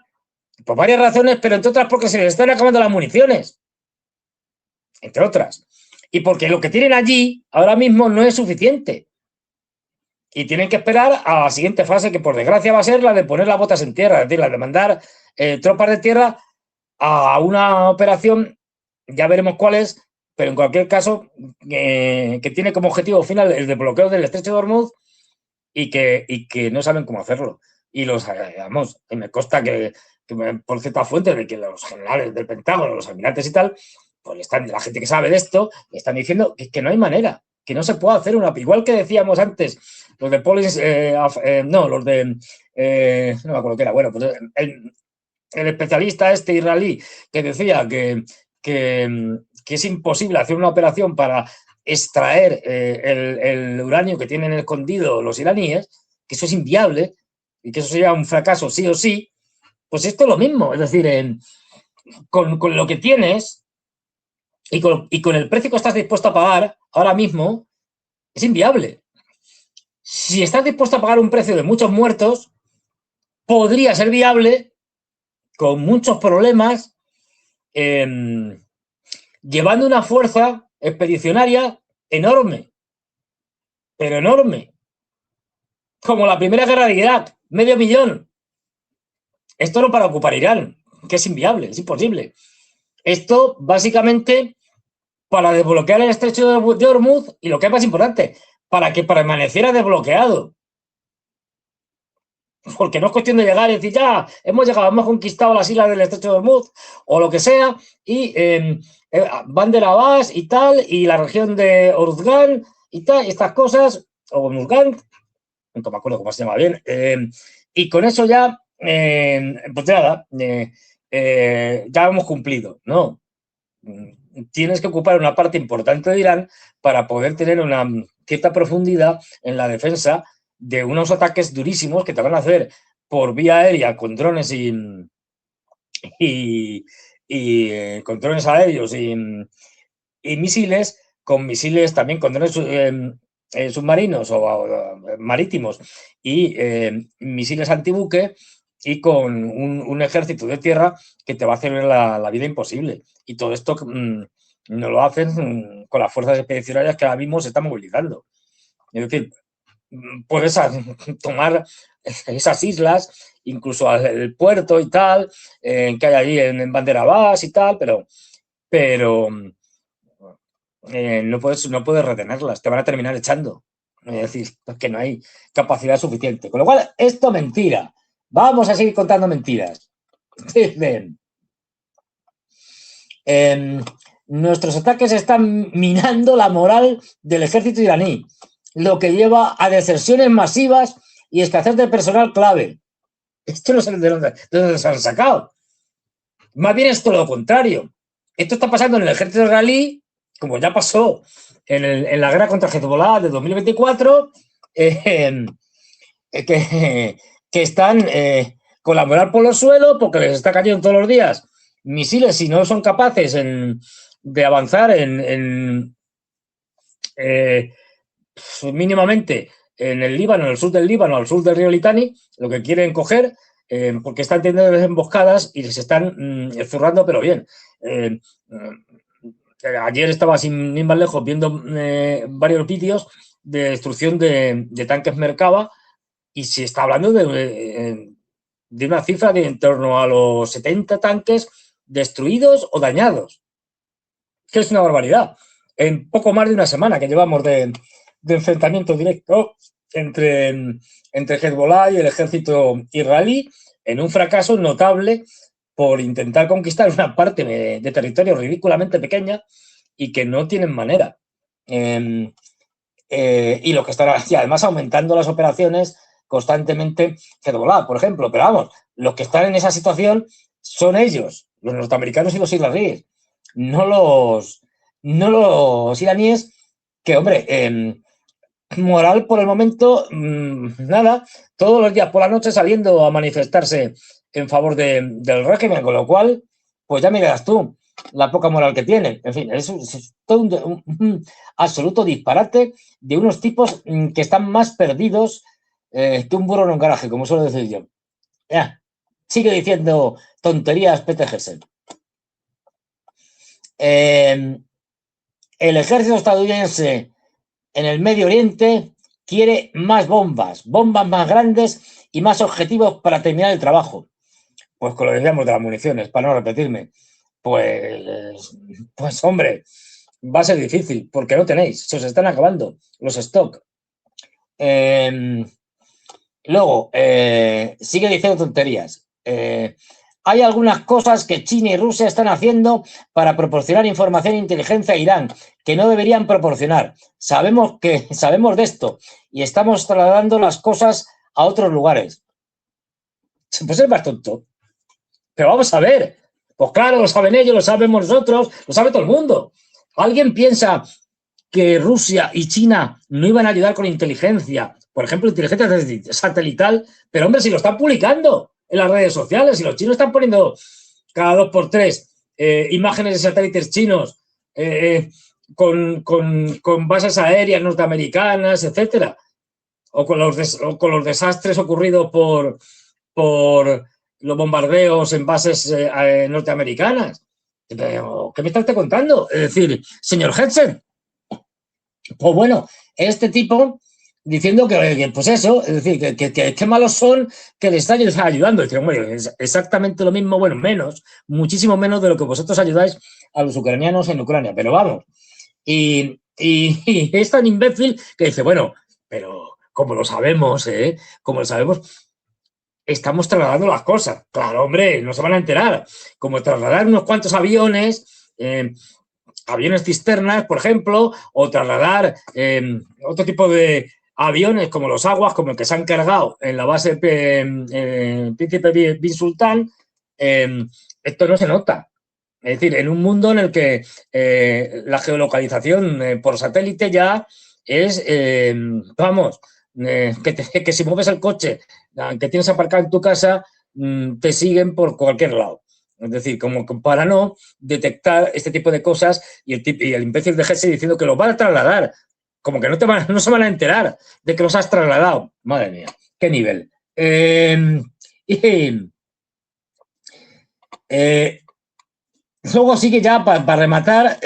por varias razones, pero entre otras porque se les están acabando las municiones. Entre otras. Y porque lo que tienen allí ahora mismo no es suficiente. Y tienen que esperar a la siguiente fase, que por desgracia va a ser la de poner las botas en tierra, es decir, la de mandar tropas de tierra a una operación, ya veremos cuál es, pero en cualquier caso, que tiene como objetivo final el desbloqueo del estrecho de Hormuz y que no saben cómo hacerlo. Y vamos, me consta que por ciertas fuentes de que los generales del Pentágono, los almirantes y tal, pues la gente que sabe de esto, están diciendo que no hay manera, que no se puede hacer una... Igual que decíamos antes, los de Police, no, los de... no me acuerdo qué era, bueno, pues el especialista este israelí que decía que es imposible hacer una operación para extraer el uranio que tienen escondido los iraníes, que eso es inviable y que eso sería un fracaso sí o sí, pues esto es lo mismo, es decir, con lo que tienes y con el precio que estás dispuesto a pagar ahora mismo, es inviable. Si estás dispuesto a pagar un precio de muchos muertos, podría ser viable con muchos problemas, llevando una fuerza expedicionaria enorme, pero enorme, como la primera guerra de Irak, 500.000. Esto no para ocupar Irán, que es inviable, es imposible. Esto básicamente para desbloquear el estrecho de Hormuz y lo que es más importante, para que permaneciera desbloqueado. Porque no es cuestión de llegar y decir, ya, hemos llegado, hemos conquistado las islas del estrecho de Hormuz o lo que sea, y Bandar Abbas y tal, y la región de Uruzgan y tal, y estas cosas, o Nurgan, no me acuerdo cómo se llama bien, y con eso ya, pues nada, ya hemos cumplido, ¿no? Tienes que ocupar una parte importante de Irán para poder tener una cierta profundidad en la defensa de unos ataques durísimos que te van a hacer por vía aérea con drones con drones aéreos y misiles, con misiles también con drones submarinos o marítimos y misiles antibuque y con un ejército de tierra que te va a hacer la vida imposible. Y todo esto no lo hacen con las fuerzas expedicionarias que ahora mismo se están movilizando. Es decir, puedes tomar esas islas, incluso el puerto y tal, que hay allí en Bandar Abbas y tal, pero no puedes retenerlas, te van a terminar echando. Es decir, que no hay capacidad suficiente. Con lo cual, esto es mentira. Vamos a seguir contando mentiras. Dicen, nuestros ataques están minando la moral del ejército iraní, lo que lleva a deserciones masivas y escasez de personal clave. Esto no sé de dónde se han sacado. Más bien es todo lo contrario. Esto está pasando en el ejército israelí, como ya pasó en la guerra contra Hezbollah de 2024, que están con la moral por los suelos porque les está cayendo todos los días misiles si no son capaces de avanzar mínimamente en el Líbano, en el sur del Líbano, al sur del río Litani, lo que quieren coger, porque están teniendo emboscadas y se están zurrando, pero bien. Ayer estaba sin ir más lejos viendo varios vídeos de destrucción de tanques Merkava y se está hablando de una cifra de en torno a los 70 tanques destruidos o dañados. Que es una barbaridad. En poco más de una semana que llevamos de enfrentamiento directo entre Hezbollah y el ejército israelí, en un fracaso notable por intentar conquistar una parte de territorio ridículamente pequeña y que no tienen manera. Y lo que están y además aumentando las operaciones constantemente Hezbollah, por ejemplo. Pero vamos, los que están en esa situación son ellos, los norteamericanos y los israelíes, no los iraníes, que, hombre, moral por el momento, nada, todos los días por la noche saliendo a manifestarse en favor del régimen, con lo cual, pues ya me dirás tú la poca moral que tienen. En fin, es todo un absoluto disparate de unos tipos que están más perdidos que un burro en un garaje, como suelo decir yo. Ya, sigue diciendo tonterías PTGS. El ejército estadounidense en el Medio Oriente quiere más bombas más grandes y más objetivos para terminar el trabajo. Pues con lo que decíamos de las municiones, para no repetirme, pues hombre, va a ser difícil, porque no tenéis, se os están acabando los stock. Luego, sigue diciendo tonterías. Hay algunas cosas que China y Rusia están haciendo para proporcionar información e inteligencia a Irán que no deberían proporcionar. Sabemos de esto y estamos trasladando las cosas a otros lugares. Pues es más tonto. Pero vamos a ver. Pues claro, lo saben ellos, lo sabemos nosotros, lo sabe todo el mundo. ¿Alguien piensa que Rusia y China no iban a ayudar con inteligencia? Por ejemplo, inteligencia satelital. Pero, hombre, si lo están publicando en las redes sociales, y los chinos están poniendo cada 2x3 imágenes de satélites chinos con bases aéreas norteamericanas, etcétera, o con los desastres ocurridos por los bombardeos en bases norteamericanas. ¿Qué me estás contando? Es decir, señor Hetzel, pues bueno, este tipo diciendo que pues eso, es decir, que malos son que les están ayudando. Es decir, hombre, es exactamente lo mismo, bueno, menos, muchísimo menos de lo que vosotros ayudáis a los ucranianos en Ucrania, pero vamos. Y es tan imbécil que dice, bueno, pero como lo sabemos, estamos trasladando las cosas. Claro, hombre, no se van a enterar. Como trasladar unos cuantos aviones, aviones cisternas, por ejemplo, o trasladar otro tipo de aviones como los Aguas, como el que se han cargado en la base Príncipe Bin Sultán, esto no se nota. Es decir, en un mundo en el que la geolocalización por satélite ya es, que si mueves el coche que tienes aparcado en tu casa, te siguen por cualquier lado. Es decir, como para no detectar este tipo de cosas y el imbécil de Hesse diciendo que los van a trasladar, como que no se van a enterar de que los has trasladado. Madre mía, qué nivel. Luego sí que ya para rematar,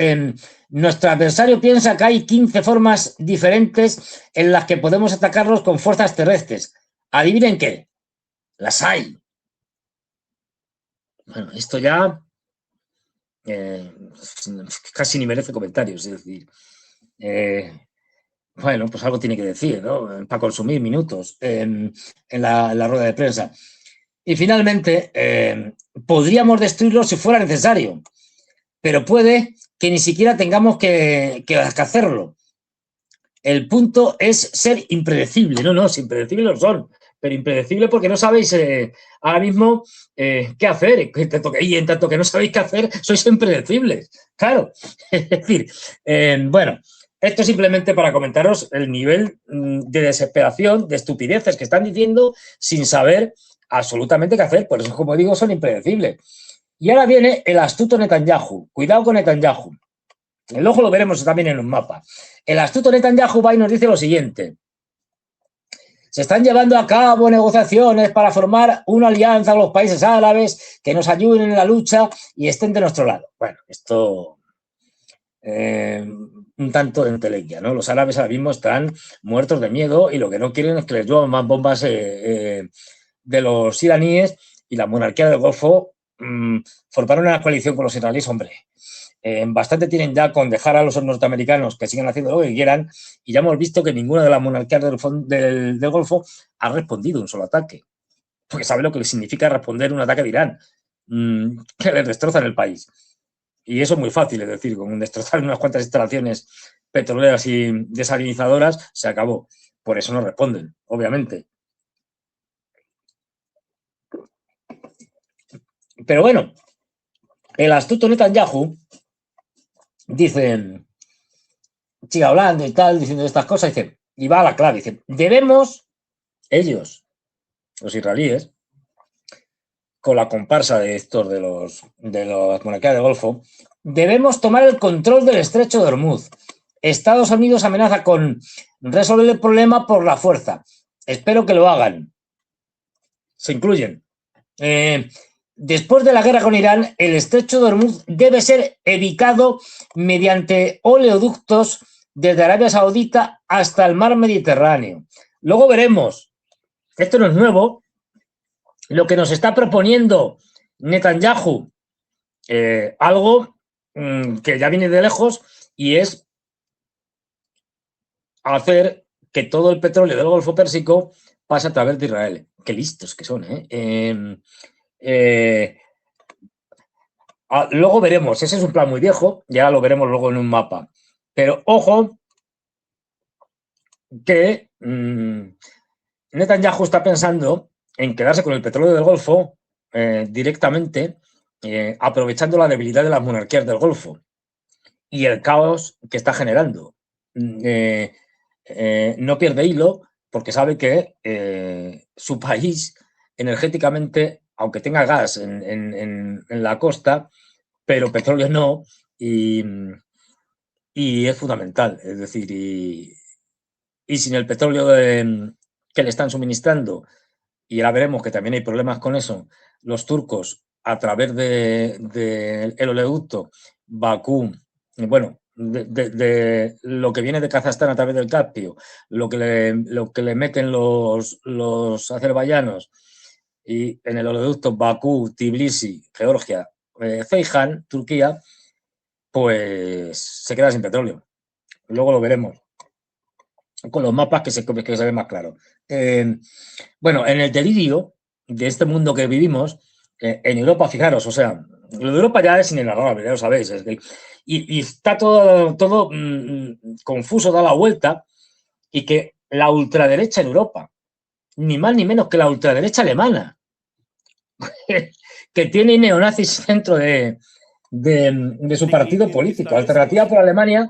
nuestro adversario piensa que hay 15 formas diferentes en las que podemos atacarlos con fuerzas terrestres. ¿Adivinen qué? Las hay. Bueno, esto ya casi ni merece comentarios, es decir, bueno, pues algo tiene que decir, ¿no? Para consumir minutos en la rueda de prensa. Y finalmente, podríamos destruirlo si fuera necesario, pero puede que ni siquiera tengamos que hacerlo. El punto es ser impredecible. No, si impredecibles lo son, pero impredecible porque no sabéis ahora mismo qué hacer. Y en tanto que no sabéis qué hacer, sois impredecibles. Claro. Es decir, bueno, esto simplemente para comentaros el nivel de desesperación, de estupideces que están diciendo sin saber absolutamente qué hacer. Por eso, como digo, son impredecibles. Y ahora viene el astuto Netanyahu. Cuidado con Netanyahu. Luego lo veremos también en un mapa. El astuto Netanyahu va y nos dice lo siguiente. Se están llevando a cabo negociaciones para formar una alianza con los países árabes que nos ayuden en la lucha y estén de nuestro lado. Bueno, esto un tanto de entelequia, ¿no? Los árabes ahora mismo están muertos de miedo y lo que no quieren es que les lluevan más bombas de los iraníes y la monarquía del Golfo formar una coalición con los israelíes, hombre, bastante tienen ya con dejar a los norteamericanos que sigan haciendo lo que quieran, y ya hemos visto que ninguna de las monarquías del Golfo ha respondido un solo ataque, porque sabe lo que significa responder un ataque de Irán, que les destrozan el país. Y eso es muy fácil, es decir, con destrozar unas cuantas instalaciones petroleras y desalinizadoras, se acabó. Por eso no responden, obviamente. Pero bueno, el astuto Netanyahu dice, sigue hablando y tal, diciendo estas cosas, dice, y va a la clave, dice, debemos, ellos, los israelíes, con la comparsa de estos de las monarquías del Golfo, debemos tomar el control del estrecho de Hormuz. Estados Unidos amenaza con resolver el problema por la fuerza. Espero que lo hagan. Se incluyen. Después de la guerra con Irán, el estrecho de Hormuz debe ser evitado mediante oleoductos desde Arabia Saudita hasta el mar Mediterráneo. Luego veremos, esto no es nuevo, lo que nos está proponiendo Netanyahu, algo que ya viene de lejos, y es hacer que todo el petróleo del Golfo Pérsico pase a través de Israel. Qué listos que son, luego veremos, ese es un plan muy viejo, ya lo veremos luego en un mapa. Pero ojo que Netanyahu está pensando en quedarse con el petróleo del Golfo directamente, aprovechando la debilidad de las monarquías del Golfo y el caos que está generando. No pierde hilo porque sabe que su país energéticamente, aunque tenga gas en la costa, pero petróleo no, y es fundamental. Es decir, y sin el petróleo que le están suministrando, y ahora veremos que también hay problemas con eso, los turcos a través del oleoducto Bakú, bueno, de lo que viene de Kazajstán a través del Caspio, lo que le meten los azerbaiyanos, y en el oleoducto Bakú, Tbilisi, Georgia, Ceyhan, Turquía, pues se queda sin petróleo. Luego lo veremos con los mapas que se ven más claros. Bueno, en el delirio de este mundo que vivimos, en Europa, fijaros, o sea, lo de Europa ya es inenarrable, ya lo sabéis, y está todo confuso, da la vuelta, y que la ultraderecha en Europa, ni más ni menos que la ultraderecha alemana, que tiene neonazis dentro de su partido político, Alternativa por Alemania,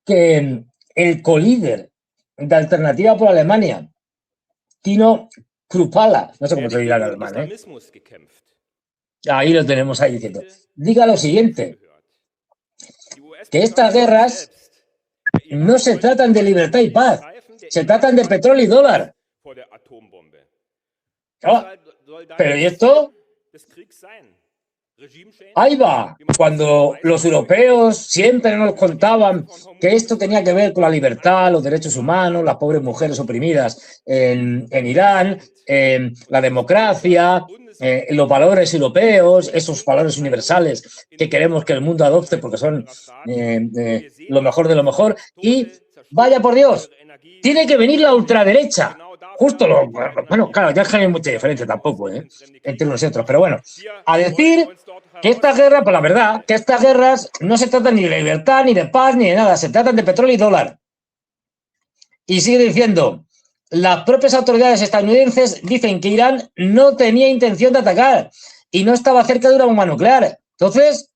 que el colíder de Alternativa por Alemania, Tino Kruppala, no sé cómo se dirá en alemán, ahí lo tenemos ahí diciendo, diga lo siguiente, que estas guerras no se tratan de libertad y paz, se tratan de petróleo y dólar. Oh, pero ¿y esto? Ahí va, cuando los europeos siempre nos contaban que esto tenía que ver con la libertad, los derechos humanos, las pobres mujeres oprimidas en Irán, la democracia, los valores europeos, esos valores universales que queremos que el mundo adopte porque son lo mejor de lo mejor, y vaya por Dios, tiene que venir la ultraderecha. Justo bueno, claro, ya hay mucha diferencia tampoco, entre unos y otros, pero bueno, a decir que estas guerras, pues la verdad, que estas guerras no se tratan ni de libertad, ni de paz, ni de nada, se tratan de petróleo y dólar. Y sigue diciendo, las propias autoridades estadounidenses dicen que Irán no tenía intención de atacar y no estaba cerca de una bomba nuclear. Entonces,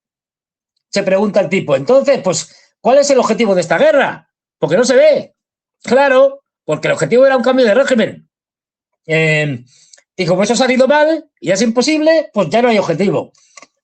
se pregunta el tipo, entonces, pues, ¿cuál es el objetivo de esta guerra? Porque no se ve. Claro, porque el objetivo era un cambio de régimen. Y como eso ha salido mal y es imposible, pues ya no hay objetivo.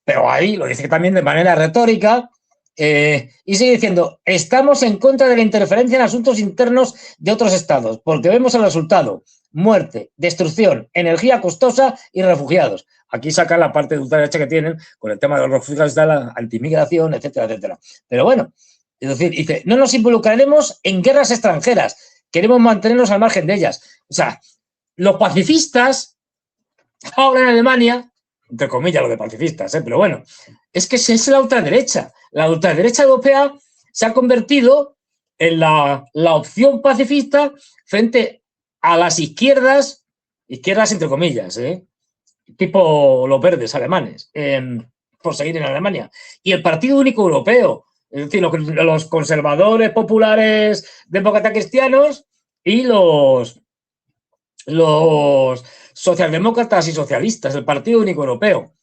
Pero ahí lo dice también de manera retórica y sigue diciendo, estamos en contra de la interferencia en asuntos internos de otros estados, porque vemos el resultado, muerte, destrucción, energía costosa y refugiados. Aquí sacan la parte de ultraderecha que tienen con el tema de los refugiados, de la antimigración, etcétera, etcétera. Pero bueno, es decir, dice, no nos involucraremos en guerras extranjeras, queremos mantenernos al margen de ellas. O sea, los pacifistas ahora en Alemania, entre comillas lo de pacifistas, pero bueno, es que es la ultraderecha. La ultraderecha europea se ha convertido en la opción pacifista frente a las izquierdas entre comillas, tipo los verdes alemanes, por seguir en Alemania. Y el Partido Único Europeo, es decir, los conservadores populares demócratas cristianos y los socialdemócratas y socialistas, el Partido Único Europeo.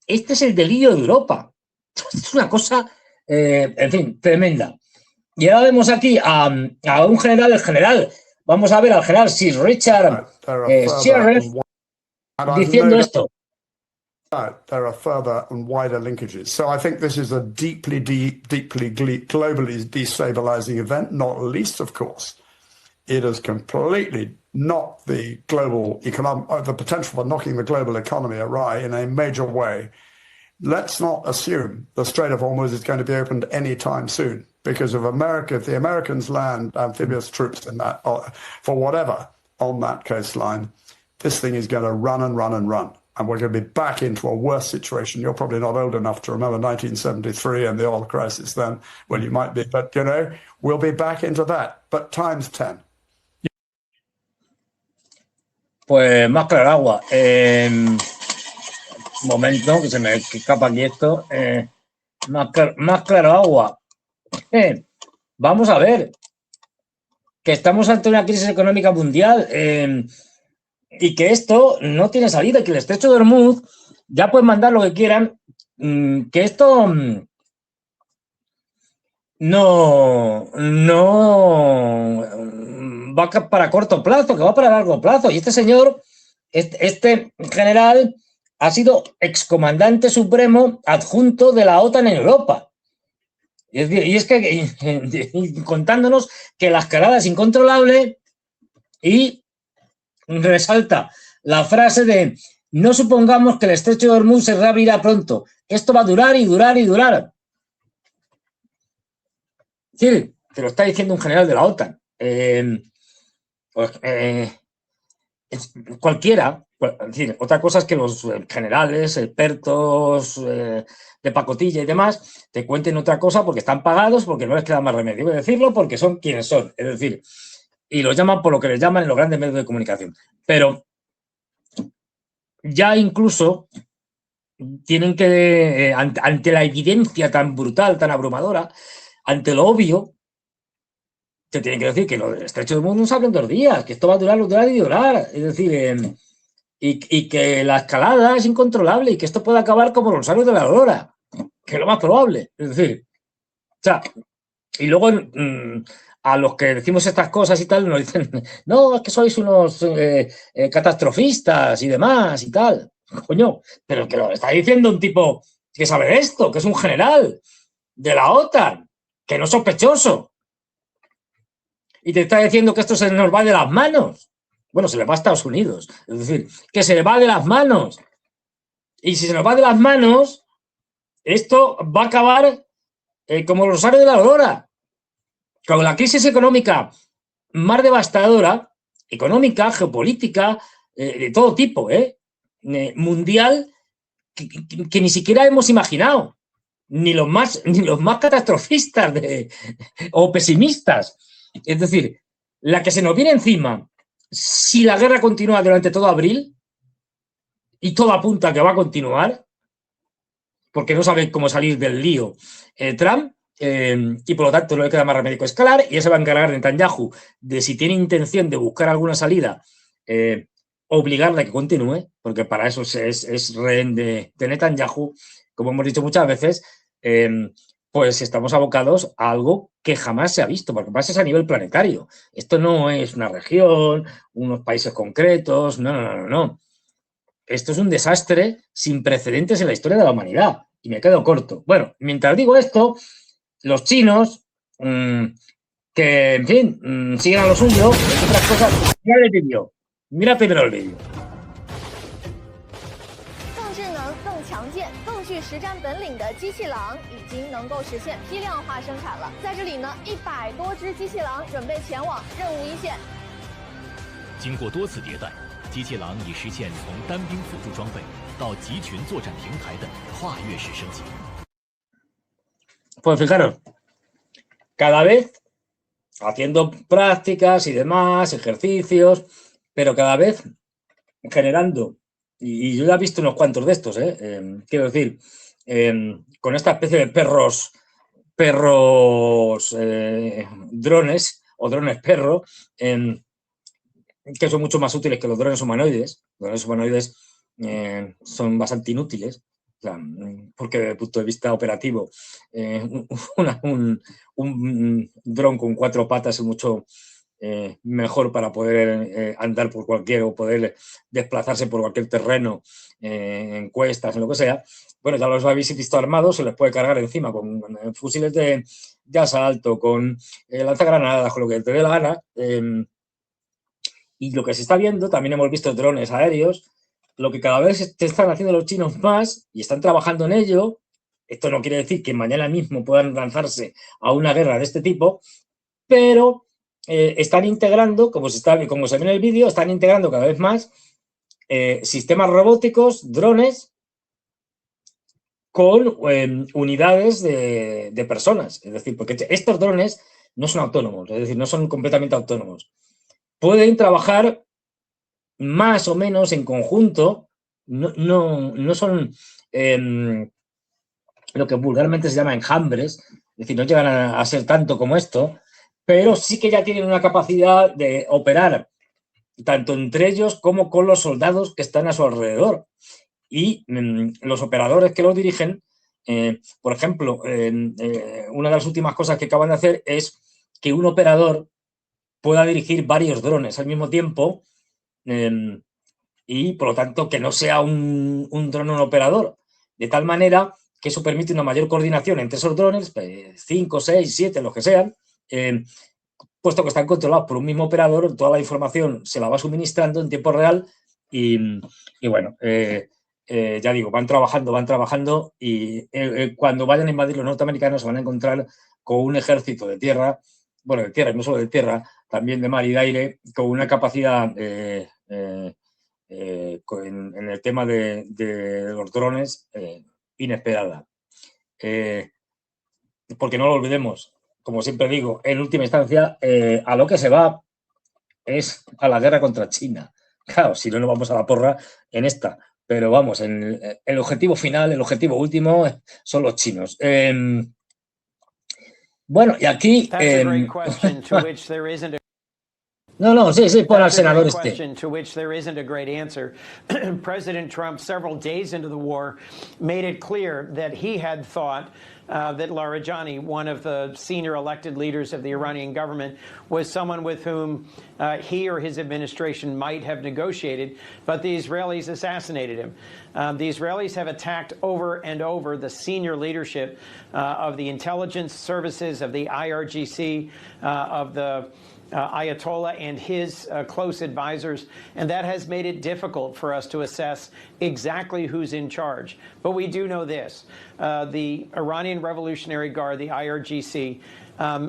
Este es el delirio de Europa. Es una cosa, en fin, tremenda. Y ahora vemos aquí a un general, el general, vamos a ver al general Sir Richard Shearer diciendo esto. There are further and wider linkages. So I think this is a deeply globally destabilizing event, not least, of course. It has completely knocked the global the potential for knocking the global economy awry in a major way. Let's not assume the Strait of Hormuz is going to be opened anytime soon, because if the Americans land amphibious troops in that, for whatever, on that coastline, this thing is going to run and run and run. And we're going to be back into a worse situation. You're probably not old enough to remember 1973 and the oil crisis then, well, you might be, but, we'll be back into that, but times 10. Pues más claro agua. Momento, que se me escapa aquí esto. Más claro agua. Vamos a ver. Que estamos ante una crisis económica mundial. Y que esto no tiene salida, que el estrecho de Hormuz ya pueden mandar lo que quieran, que esto no va para corto plazo, que va para largo plazo. Y este señor, este general, ha sido excomandante supremo adjunto de la OTAN en Europa. Y es que contándonos que la escalada es incontrolable y resalta la frase de no supongamos que el estrecho de Hormuz se reabrirá pronto. Esto va a durar y durar y durar. Sí, te lo está diciendo un general de la OTAN. Cualquiera. Es decir, otra cosa es que los generales, expertos de pacotilla y demás te cuenten otra cosa porque están pagados, porque no les queda más remedio de decirlo, porque son quienes son. Es decir, y los llaman por lo que les llaman en los grandes medios de comunicación. Pero ya incluso tienen que, ante la evidencia tan brutal, tan abrumadora, ante lo obvio, te tienen que decir que lo del estrecho de Hormuz no se abre en 2 días, que esto va a durar y durar. Es decir, y que la escalada es incontrolable y que esto puede acabar como los Rosario de la Aurora, que es lo más probable. Es decir, o sea, y luego a los que decimos estas cosas y tal, nos dicen, no, es que sois unos catastrofistas y demás y tal. Coño, pero que lo está diciendo un tipo que sabe esto, que es un general de la OTAN, que no es sospechoso. Y te está diciendo que esto se nos va de las manos. Bueno, se le va a Estados Unidos. Es decir, que se le va de las manos. Y si se nos va de las manos, esto va a acabar como el Rosario de la Aurora. Con la crisis económica más devastadora, económica, geopolítica, de todo tipo, mundial, que ni siquiera hemos imaginado, ni los más catastrofistas o pesimistas. Es decir, la que se nos viene encima, si la guerra continúa durante todo abril, y todo apunta a que va a continuar, porque no sabe cómo salir del lío Trump, y por lo tanto no le queda más remedio que escalar, y él se va a encargar de Netanyahu de, si tiene intención de buscar alguna salida, obligarle a que continúe, porque para eso es rehén de Netanyahu, como hemos dicho muchas veces. Pues estamos abocados a algo que jamás se ha visto, porque pasa a nivel planetario. Esto no es una región, unos países concretos, no. Esto es un desastre sin precedentes en la historia de la humanidad. Y me quedo corto. Bueno, mientras digo esto, los chinos, que, en fin, siguen a lo suyo, entre otras cosas, mira el vídeo. Mira primero el vídeo. 实战本领的机器狼已经能够实现批量化生产了。在这里呢，100多只机器狼准备前往任务一线。经过多次迭代，机器狼已实现从单兵辅助装备到集群作战平台的跨越式升级。Pues fijaros, cada vez haciendo prácticas y demás, ejercicios, pero cada vez generando, y yo ya he visto unos cuantos de estos, quiero decir, con esta especie de perros drones o drones perro, que son mucho más útiles que los drones humanoides. Los drones humanoides son bastante inútiles, o sea, porque desde el punto de vista operativo un dron con 4 patas es mucho mejor para poder andar por cualquier o poder desplazarse por cualquier terreno, en cuestas, en lo que sea. Bueno, ya los habéis visto armados, se les puede cargar encima con fusiles de asalto, con lanzagranadas, con lo que te dé la gana. Y lo que se está viendo, también hemos visto drones aéreos, lo que cada vez te están haciendo los chinos más y están trabajando en ello. Esto no quiere decir que mañana mismo puedan lanzarse a una guerra de este tipo, pero están integrando, como se ve en el vídeo, están integrando cada vez más sistemas robóticos, drones, con unidades de personas. Es decir, porque estos drones no son autónomos, es decir, no son completamente autónomos. Pueden trabajar más o menos en conjunto, no son lo que vulgarmente se llama enjambres, es decir, no llegan a ser tanto como esto, pero sí que ya tienen una capacidad de operar tanto entre ellos como con los soldados que están a su alrededor. Y los operadores que los dirigen, por ejemplo, una de las últimas cosas que acaban de hacer es que un operador pueda dirigir varios drones al mismo tiempo y, por lo tanto, que no sea un dron un operador, de tal manera que eso permite una mayor coordinación entre esos drones, 5, 6, 7, los que sean, puesto que están controlados por un mismo operador, toda la información se la va suministrando en tiempo real y bueno, ya digo, van trabajando y cuando vayan a invadir los norteamericanos se van a encontrar con un ejército de tierra, bueno, de tierra y no solo de tierra, también de mar y de aire, con una capacidad en el tema de los drones inesperada. Porque no lo olvidemos, como siempre digo, en última instancia, a lo que se va es a la guerra contra China. Claro, si no, no vamos a la porra en esta. Pero vamos, el objetivo final, el objetivo último son los chinos. Bueno, y aquí... No, sí, pon al senador este. Question to which there isn't a great answer. President Trump, several days into the war, made it clear that he had thought that Larijani, one of the senior elected leaders of the Iranian government, was someone with whom he or his administration might have negotiated, but the Israelis assassinated him. The Israelis have attacked over and over the senior leadership of the intelligence services, of the IRGC, of the Ayatollah and his close advisors, and that has made it difficult for us to assess exactly who's in charge. But we do know this. The Iranian Revolutionary Guard, the IRGC,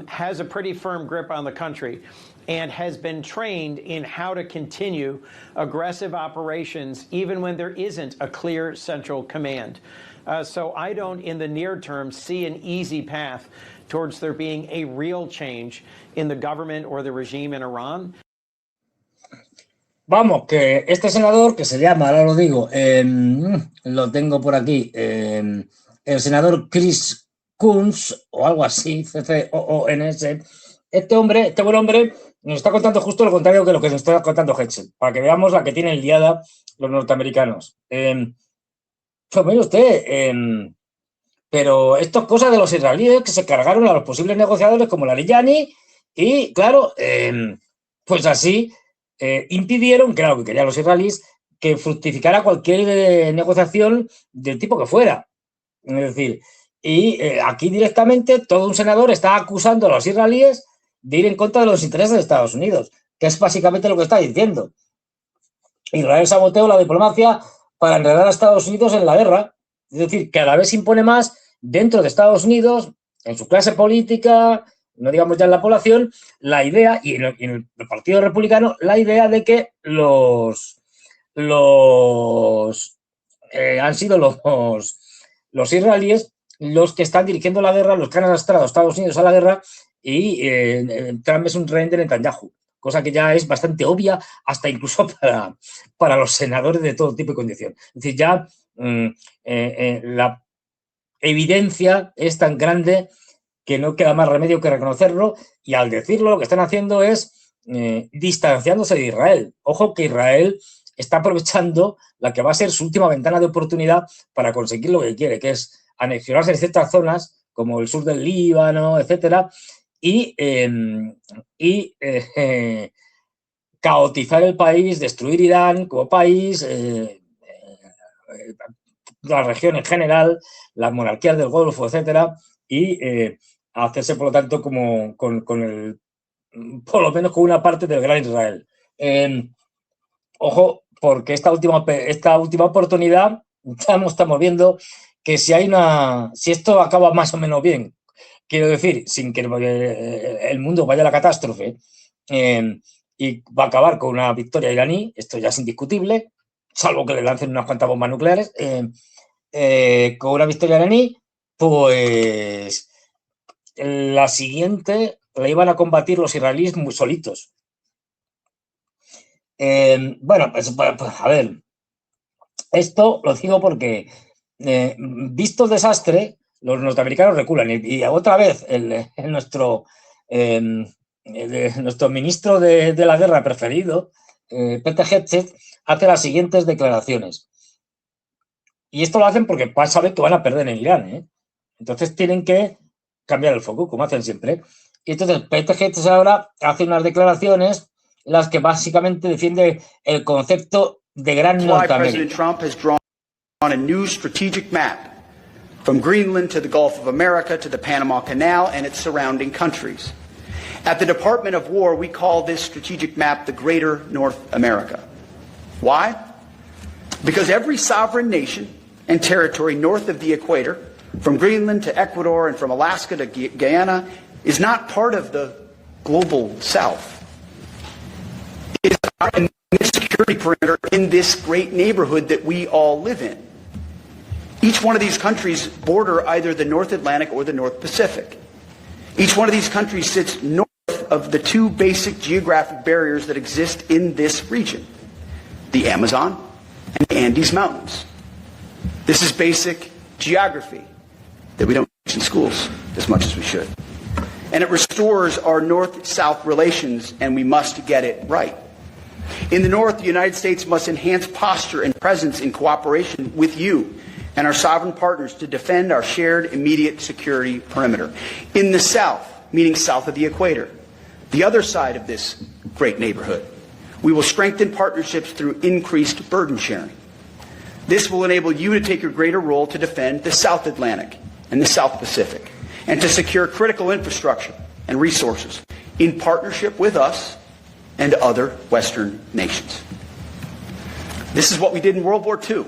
has a pretty firm grip on the country and has been trained in how to continue aggressive operations even when there isn't a clear central command. So I don't, in the near term, see an easy path towards there being a real change in the government or the regime in Iran. Vamos, que este senador, que se llama, ahora lo digo, lo tengo por aquí, el senador Chris Coons, o algo así, C-C-O-O-N-S, este buen hombre, nos está contando justo lo contrario que lo que nos está contando Hetzel, para que veamos la que tienen liada los norteamericanos. Pues mire usted, pero esto es cosa de los israelíes que se cargaron a los posibles negociadores como Larijani y, claro, pues así impidieron, claro, que querían los israelíes, que fructificara cualquier negociación del tipo que fuera. Es decir, y aquí directamente todo un senador está acusando a los israelíes de ir en contra de los intereses de Estados Unidos, que es básicamente lo que está diciendo. Israel saboteó la diplomacia para enredar a Estados Unidos en la guerra. Es decir, cada vez se impone más dentro de Estados Unidos, en su clase política, no digamos ya en la población, la idea, y en el Partido Republicano, la idea de que los han sido los israelíes los que están dirigiendo la guerra, los que han arrastrado a Estados Unidos a la guerra, y Trump es un rehén de Netanyahu, cosa que ya es bastante obvia hasta incluso para los senadores de todo tipo y condición. Es decir, ya la evidencia es tan grande que no queda más remedio que reconocerlo, y al decirlo lo que están haciendo es distanciándose de Israel. Ojo que Israel está aprovechando la que va a ser su última ventana de oportunidad para conseguir lo que quiere, que es anexionarse en ciertas zonas, como el sur del Líbano, etcétera, y caotizar el país, destruir Irán como país, la región en general, las monarquías del Golfo, etcétera, y hacerse, por lo tanto, como por lo menos con una parte del Gran Israel. Ojo, porque esta última oportunidad estamos viendo que si esto acaba más o menos bien, quiero decir, sin que el mundo vaya a la catástrofe, y va a acabar con una victoria iraní, esto ya es indiscutible, salvo que le lancen unas cuantas bombas nucleares, con una victoria iraní, pues la siguiente la iban a combatir los israelíes muy solitos. Bueno, pues a ver, esto lo digo porque visto el desastre, los norteamericanos reculan, y otra vez nuestro ministro de la guerra preferido, Pete Hegseth, hace las siguientes declaraciones. Y esto lo hacen porque saben que van a perder en Irán, Entonces tienen que cambiar el foco, como hacen siempre. Y entonces Pete Hegseth ahora hace unas declaraciones en las que básicamente defiende el concepto de Gran Norteamérica. President Trump has drawn a new strategic map from Greenland to the Gulf of America to the Panama Canal and its surrounding countries. At the Department of War, we call this strategic map the Greater North America. Why? Because every sovereign nation and territory north of the equator, from Greenland to Ecuador and from Alaska to Guyana, is not part of the global south. It is a security perimeter in this great neighborhood that we all live in. Each one of these countries border either the North Atlantic or the North Pacific. Each one of these countries sits north of the two basic geographic barriers that exist in this region, the Amazon and the Andes Mountains. This is basic geography that we don't teach in schools as much as we should. And it restores our north-south relations, and we must get it right. In the north, the United States must enhance posture and presence in cooperation with you and our sovereign partners to defend our shared immediate security perimeter. In the south, meaning south of the equator, the other side of this great neighborhood, we will strengthen partnerships through increased burden sharing. This will enable you to take a greater role to defend the South Atlantic and the South Pacific, and to secure critical infrastructure and resources in partnership with us and other Western nations. This is what we did in World War II,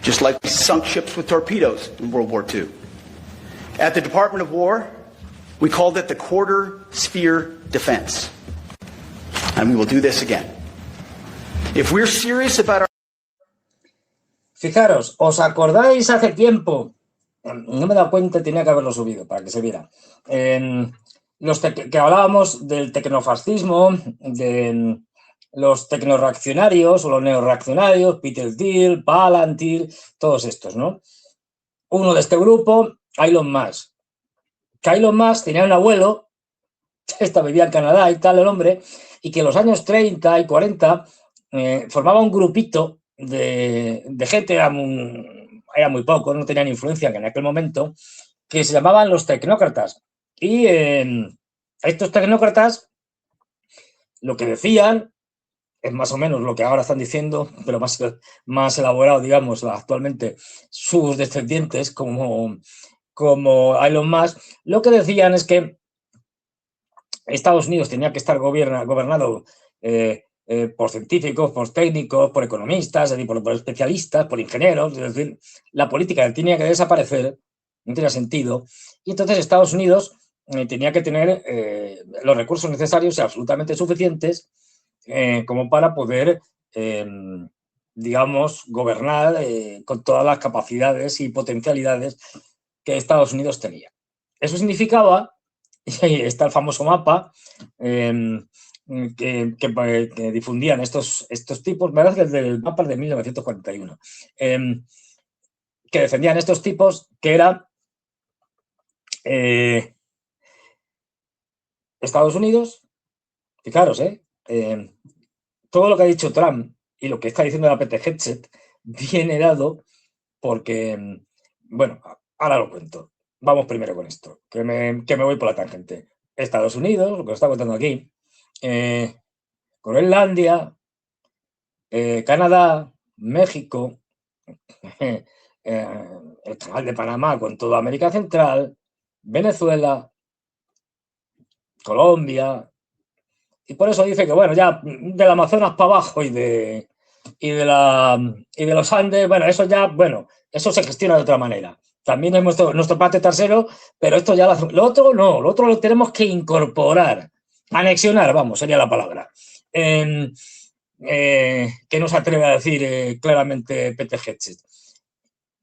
just like we sunk ships with torpedoes in World War II. At the Department of War, we called it the quarter sphere defense. And we will do this again. If we're serious about our... Fijaros, ¿os acordáis hace tiempo? No me he dado cuenta, tenía que haberlo subido para que se viera. Que hablábamos del tecnofascismo, de los tecnoreaccionarios o los neoreaccionarios, Peter Thiel, Palantir, todos estos, ¿no? Uno de este grupo, Elon Musk. Que Elon Musk tenía un abuelo, vivía en Canadá y tal, el hombre, y que en los años 30 y 40 formaba un grupito de gente, era muy poco, no tenían influencia en aquel momento, que se llamaban los tecnócratas. Y estos tecnócratas lo que decían es más o menos lo que ahora están diciendo, pero más elaborado, digamos, actualmente sus descendientes como Elon Musk. Lo que decían es que Estados Unidos tenía que estar gobernado por científicos, por técnicos, por economistas, es decir, por especialistas, por ingenieros. Es decir, la política tenía que desaparecer, no tenía sentido. Y entonces Estados Unidos tenía que tener los recursos necesarios y absolutamente suficientes como para poder digamos, gobernar con todas las capacidades y potencialidades que Estados Unidos tenía. Eso significaba, y está el famoso mapa que difundían estos tipos, me parece que es del mapa de 1941, que defendían estos tipos, que era Estados Unidos, fijaros, todo lo que ha dicho Trump y lo que está diciendo la Pete Hegseth viene dado porque, bueno, ahora lo cuento. Vamos primero con esto, que me voy por la tangente. Estados Unidos, lo que os está contando aquí, Groenlandia, Canadá, México, el Canal de Panamá con toda América Central, Venezuela, Colombia, y por eso dice que, bueno, ya del Amazonas para abajo y de los Andes, bueno, eso ya, bueno, eso se gestiona de otra manera. También es nuestro patio trasero, pero esto ya lo otro no, lo otro lo tenemos que incorporar, anexionar, vamos, sería la palabra. Que no se atreve a decir claramente Pete Hegseth.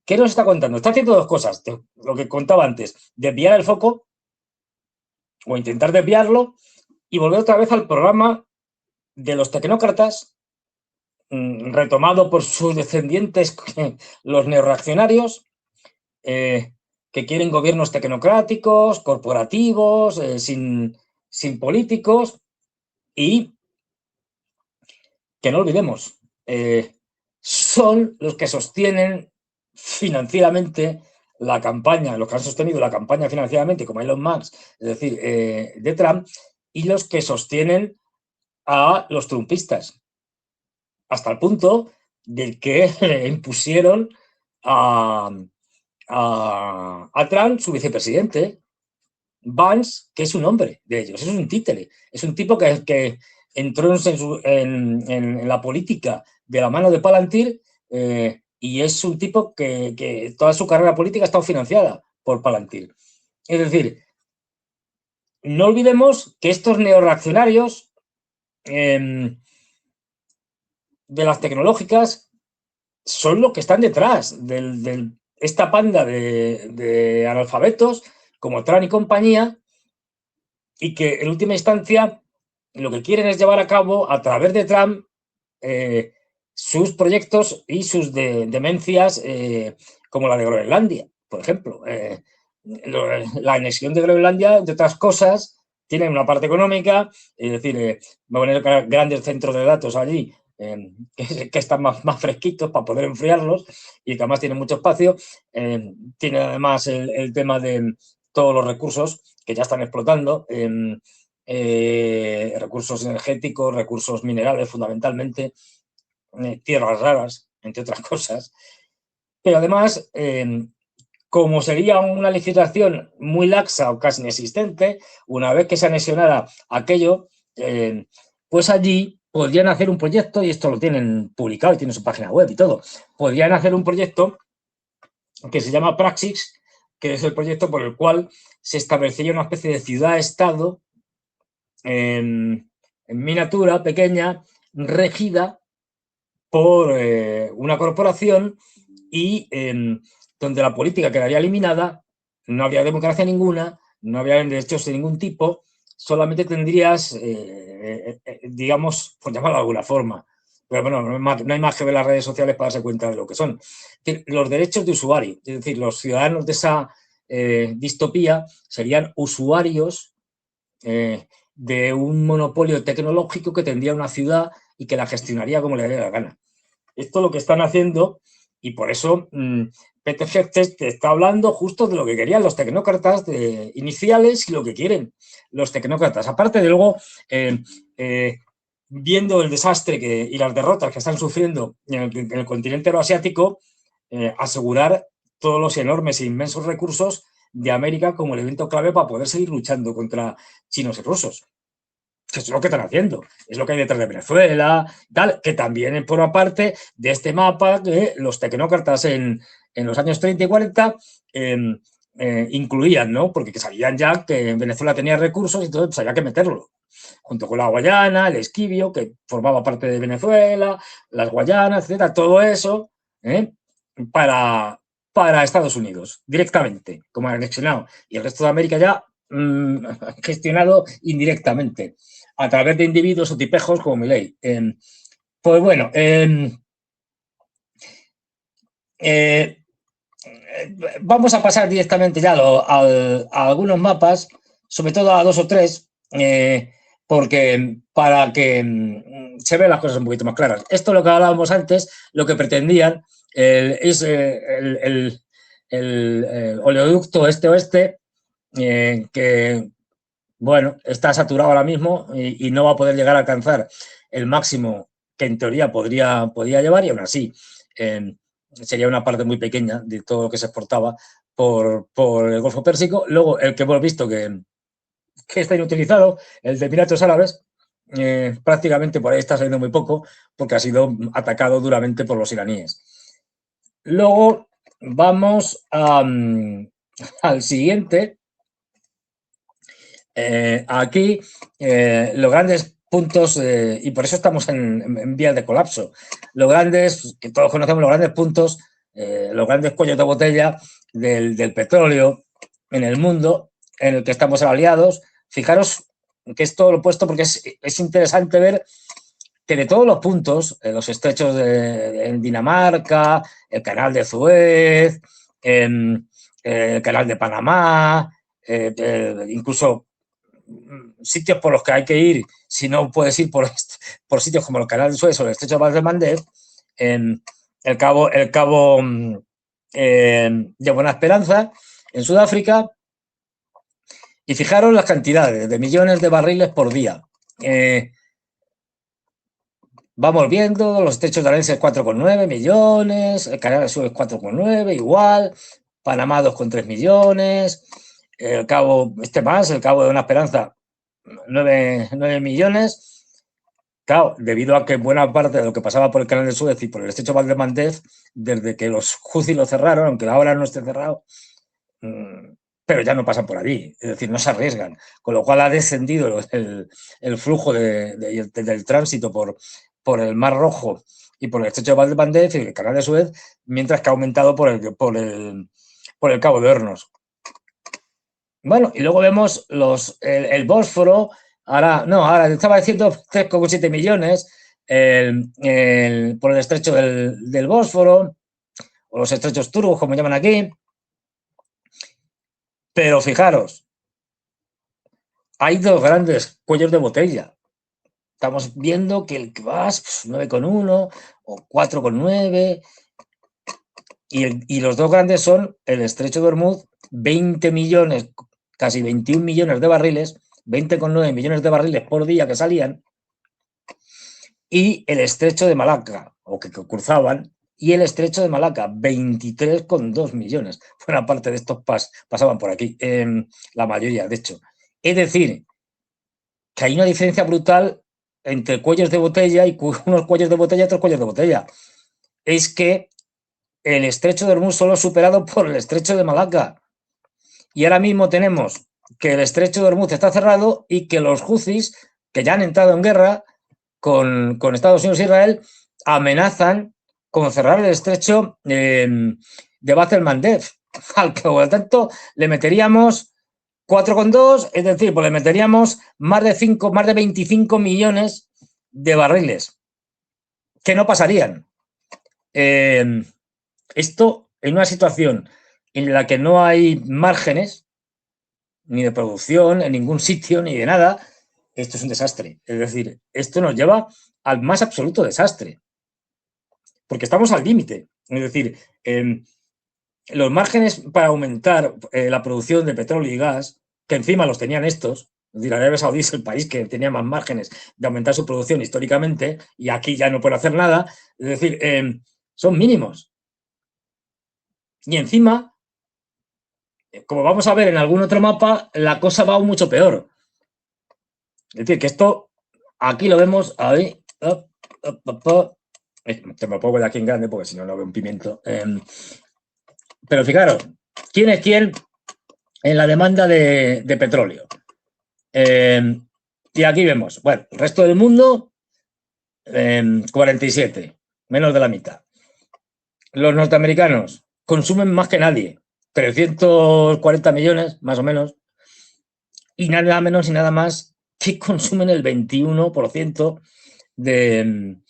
¿Qué nos está contando? Está haciendo dos cosas, lo que contaba antes, desviar el foco o intentar desviarlo y volver otra vez al programa de los tecnócratas, retomado por sus descendientes, los neorreaccionarios, que quieren gobiernos tecnocráticos, corporativos, sin políticos, y que no olvidemos, son los que sostienen financieramente la campaña, los que han sostenido la campaña financieramente, como Elon Musk, es decir, de Trump, y los que sostienen a los trumpistas, hasta el punto del que le impusieron a Trump su vicepresidente, Vance, que es un hombre de ellos, es un títere, es un tipo que entró en la política de la mano de Palantir, y es un tipo que toda su carrera política ha estado financiada por Palantir. Es decir, no olvidemos que estos neorreaccionarios de las tecnológicas son los que están detrás de esta panda de analfabetos como Trump y compañía, y que en última instancia lo que quieren es llevar a cabo a través de Trump sus proyectos y sus demencias, como la de Groenlandia, por ejemplo. La anexión de Groenlandia, entre otras cosas, tiene una parte económica, es decir, va a poner grandes centros de datos allí, que están más fresquitos para poder enfriarlos y que además tienen mucho espacio. Tiene además el tema de todos los recursos que ya están explotando, recursos energéticos, recursos minerales fundamentalmente, tierras raras, entre otras cosas. Pero además, como sería una legislación muy laxa o casi inexistente, una vez que se anexionara aquello, pues allí podrían hacer un proyecto, y esto lo tienen publicado y tienen su página web y todo, podrían hacer un proyecto que se llama Praxis, que es el proyecto por el cual se establecería una especie de ciudad-estado en miniatura, pequeña, regida por una corporación y donde la política quedaría eliminada, no habría democracia ninguna, no habría derechos de ningún tipo, solamente tendrías, digamos, por llamarlo de alguna forma, pero bueno, no hay más que ver las redes sociales para darse cuenta de lo que son. Los derechos de usuario, es decir, los ciudadanos de esa distopía serían usuarios de un monopolio tecnológico que tendría una ciudad y que la gestionaría como le daría la gana. Esto es lo que están haciendo, y por eso Pete Hegseth está hablando justo de lo que querían los tecnócratas iniciales y lo que quieren los tecnócratas. Aparte de luego, viendo el desastre y las derrotas que están sufriendo en el continente euroasiático, asegurar todos los enormes e inmensos recursos de América como elemento clave para poder seguir luchando contra chinos y rusos. Eso es lo que están haciendo, es lo que hay detrás de Venezuela, tal, que también forma parte de este mapa que los tecnócratas en los años 30 y 40 incluían, ¿no? Porque sabían ya que Venezuela tenía recursos y entonces pues, había que meterlo. Junto con la Guayana, el Esquibio, que formaba parte de Venezuela, las Guayanas, etcétera, todo eso, para Estados Unidos, directamente, como anexionado. Y el resto de América ya gestionado indirectamente, a través de individuos o tipejos como Milei. Pues bueno, vamos a pasar directamente ya a algunos mapas, sobre todo a 2 o 3, porque para que se vean las cosas un poquito más claras. Esto es lo que hablábamos antes, lo que pretendían es el oleoducto este-oeste, que, bueno, está saturado ahora mismo y no va a poder llegar a alcanzar el máximo que en teoría podría llevar, y aún así sería una parte muy pequeña de todo lo que se exportaba por el Golfo Pérsico. Luego, el que hemos visto que está inutilizado, el de Emiratos Árabes, prácticamente por ahí está saliendo muy poco porque ha sido atacado duramente por los iraníes. Luego vamos al siguiente. Aquí los grandes puntos, y por eso estamos en vías de colapso, los grandes, que todos conocemos, los grandes puntos, los grandes cuellos de botella del petróleo en el mundo en el que estamos aliados. Fijaros que es todo lo opuesto, porque es interesante ver que de todos los puntos, los estrechos en Dinamarca, el canal de Suez, el canal de Panamá, incluso sitios por los que hay que ir, si no puedes ir por sitios como el canal de Suez o el estrecho de Bab el-Mandeb, el cabo de Buena Esperanza, en Sudáfrica. Y fijaros las cantidades de millones de barriles por día. Vamos viendo, los estrechos de Arense 4,9 millones, el canal de Suez 4,9, igual, Panamá 2,3 millones, el cabo, el cabo de Buena Esperanza 9 millones. Claro, debido a que buena parte de lo que pasaba por el canal de Suez y por el estrecho de Bab el-Mandeb, desde que los Houthis lo cerraron, aunque ahora no esté cerrado, pero ya no pasan por allí, es decir, no se arriesgan, con lo cual ha descendido el flujo del tránsito por el Mar Rojo y por el estrecho de Bab el-Mandeb y el canal de Suez, mientras que ha aumentado por el cabo de Hornos. Bueno, y luego vemos el Bósforo. Ahora estaba diciendo 3,7 millones por el estrecho del Bósforo, o los estrechos turcos, como llaman aquí. Pero fijaros, hay dos grandes cuellos de botella. Estamos viendo que el que va 9,1 o 4,9, y los dos grandes son el estrecho de Hormuz, 20 millones, casi 21 millones de barriles, 20,9 millones de barriles por día que salían, y el estrecho de Malaca, o que cruzaban, y el estrecho de Malaca, 23,2 millones. Buena parte de estos pasaban por aquí, la mayoría, de hecho. Es decir, que hay una diferencia brutal entre cuellos de botella y unos cuellos de botella y otros cuellos de botella. Es que el estrecho de Hormuz solo es superado por el estrecho de Malaca. Y ahora mismo tenemos que el estrecho de Hormuz está cerrado y que los Houthis, que ya han entrado en guerra con Estados Unidos e Israel, amenazan con cerrar el estrecho de Bab el-Mandeb, al que por lo tanto le meteríamos 4,2, es decir, pues le meteríamos más de 25 millones de barriles, que no pasarían. Esto en una situación en la que no hay márgenes, ni de producción, en ningún sitio, ni de nada, esto es un desastre. Es decir, esto nos lleva al más absoluto desastre. Porque estamos al límite. Es decir, los márgenes para aumentar la producción de petróleo y gas, que encima los tenían estos, es decir, Arabia Saudí es el país que tenía más márgenes de aumentar su producción históricamente, y aquí ya no puede hacer nada, es decir, son mínimos. Y encima, como vamos a ver en algún otro mapa, la cosa va aún mucho peor. Es decir, que esto, aquí lo vemos, ahí, te me pongo de aquí en grande porque si no, no veo un pimiento. Pero fijaros, ¿quién es quién en la demanda de petróleo. Y aquí vemos, bueno, el resto del mundo, 47, menos de la mitad. Los norteamericanos consumen más que nadie, 340 millones, más o menos, y nada menos y nada más que consumen el 21% del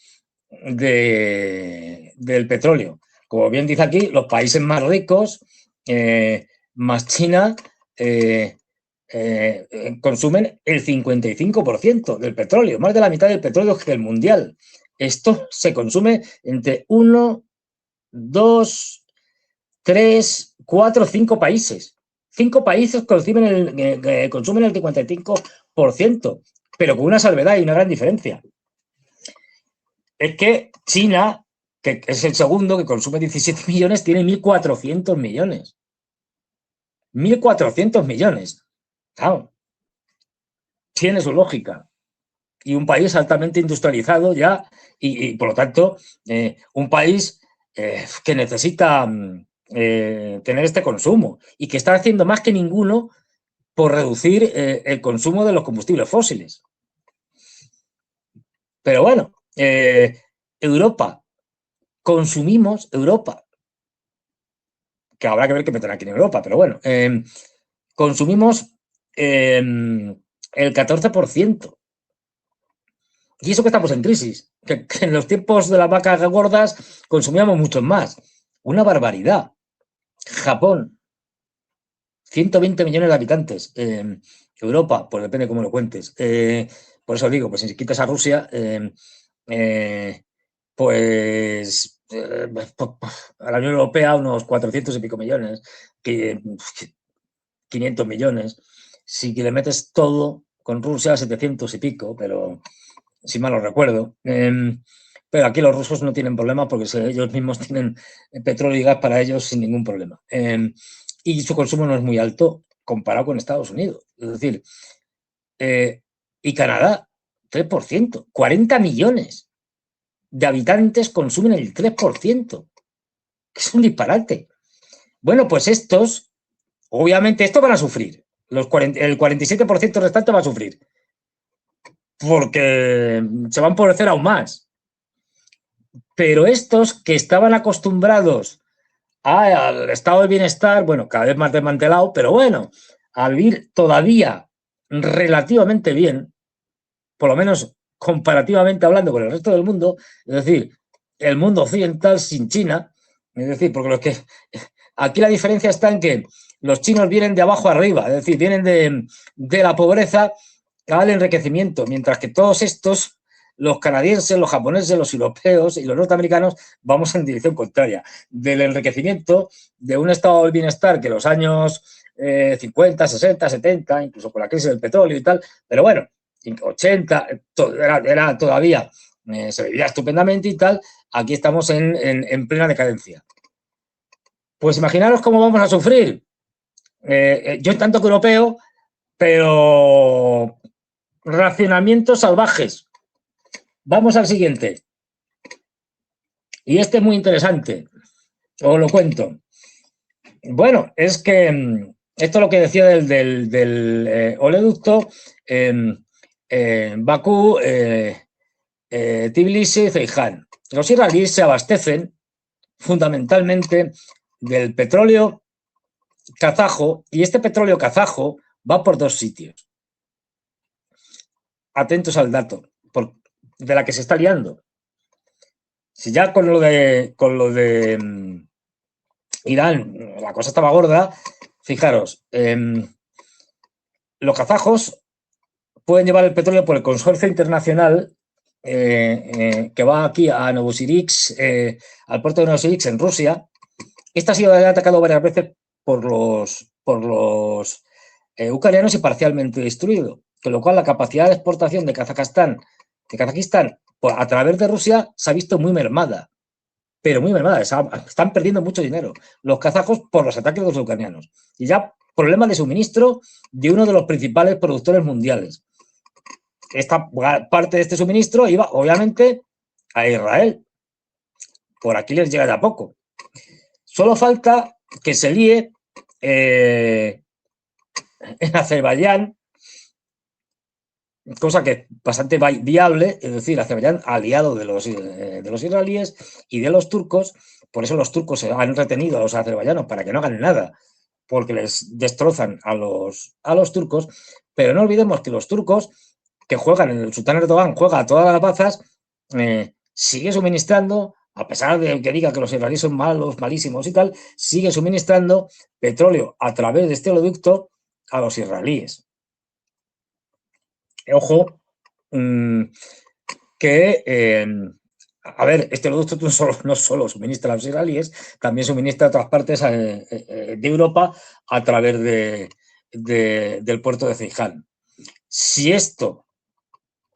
petróleo. Como bien dice aquí, los países más ricos, más China, consumen el 55% del petróleo, más de la mitad del petróleo que el mundial. Esto se consume entre 1, 2, 3, 4, 5 países. 5 países consumen el 55%, pero con una salvedad y una gran diferencia. Es que China, que es el segundo, que consume 17 millones, tiene 1.400 millones. 1.400 millones. Claro, tiene su lógica. Y un país altamente industrializado ya, y por lo tanto, un país que necesita tener este consumo y que está haciendo más que ninguno por reducir el consumo de los combustibles fósiles. Pero bueno, Europa, que habrá que ver qué meterán aquí en Europa, pero bueno, consumimos el 14%. Y eso que estamos en crisis, que en los tiempos de las vacas gordas consumíamos mucho más. Una barbaridad. Japón, 120 millones de habitantes. Europa, pues depende cómo lo cuentes. Por eso digo, pues si quitas a Rusia, pues a la Unión Europea unos 400 y pico millones, 500 millones. Si le metes todo con Rusia, 700 y pico, pero si mal no recuerdo. Pero aquí los rusos no tienen problema porque ellos mismos tienen petróleo y gas para ellos sin ningún problema. Y su consumo no es muy alto comparado con Estados Unidos. Es decir, y Canadá, 3%, 40 millones de habitantes consumen el 3%, que es un disparate. Bueno, pues estos, obviamente, estos van a sufrir. El 47% restante va a sufrir. Porque se va a empobrecer aún más. Pero estos que estaban acostumbrados al estado de bienestar, bueno, cada vez más desmantelado, pero bueno, a vivir todavía relativamente bien, por lo menos comparativamente hablando con el resto del mundo, es decir, el mundo occidental sin China, es decir, porque los que aquí la diferencia está en que los chinos vienen de abajo arriba, es decir, vienen de la pobreza al enriquecimiento, mientras que todos estos, los canadienses, los japoneses, los europeos y los norteamericanos, vamos en dirección contraria, del enriquecimiento, de un estado del bienestar que los años 50, 60, 70, incluso con la crisis del petróleo y tal, pero bueno, 80, era todavía, se vivía estupendamente y tal, aquí estamos en plena decadencia. Pues imaginaros cómo vamos a sufrir. Yo en tanto que europeo, pero racionamientos salvajes. Vamos al siguiente. Y este es muy interesante. Os lo cuento. Bueno, es que esto es lo que decía del oleoducto Bakú, Tbilisi, Ceyhan. Los israelíes se abastecen fundamentalmente del petróleo kazajo, y este petróleo kazajo va por 2 sitios. Atentos al dato, de la que se está liando. Si ya con lo de Irán la cosa estaba gorda, fijaros, los kazajos pueden llevar el petróleo por el consorcio internacional que va aquí a Novosibirsk, al puerto de Novosibirsk en Rusia. Este ha sido atacado varias veces por los ucranianos y parcialmente destruido, con lo cual la capacidad de exportación de Kazajistán a través de Rusia se ha visto muy mermada, pero muy mermada. Están perdiendo mucho dinero los kazajos por los ataques de los ucranianos. Y ya problemas de suministro de uno de los principales productores mundiales. Esta parte de este suministro iba, obviamente, a Israel. Por aquí les llega de a poco. Solo falta que se líe en Azerbaiyán, cosa que es bastante viable, es decir, Azerbaiyán aliado de los israelíes y de los turcos. Por eso los turcos se han retenido a los azerbaiyanos para que no hagan nada, porque les destrozan a los turcos. Pero no olvidemos que los turcos que juegan, el sultán Erdogan juega a todas las bazas, sigue suministrando, a pesar de que diga que los israelíes son malos, malísimos y tal, sigue suministrando petróleo a través de este oleoducto a los israelíes. Ojo, que, a ver, este oleoducto no solo suministra a los israelíes, también suministra a otras partes de Europa a través del puerto de Ceyhan. Si esto,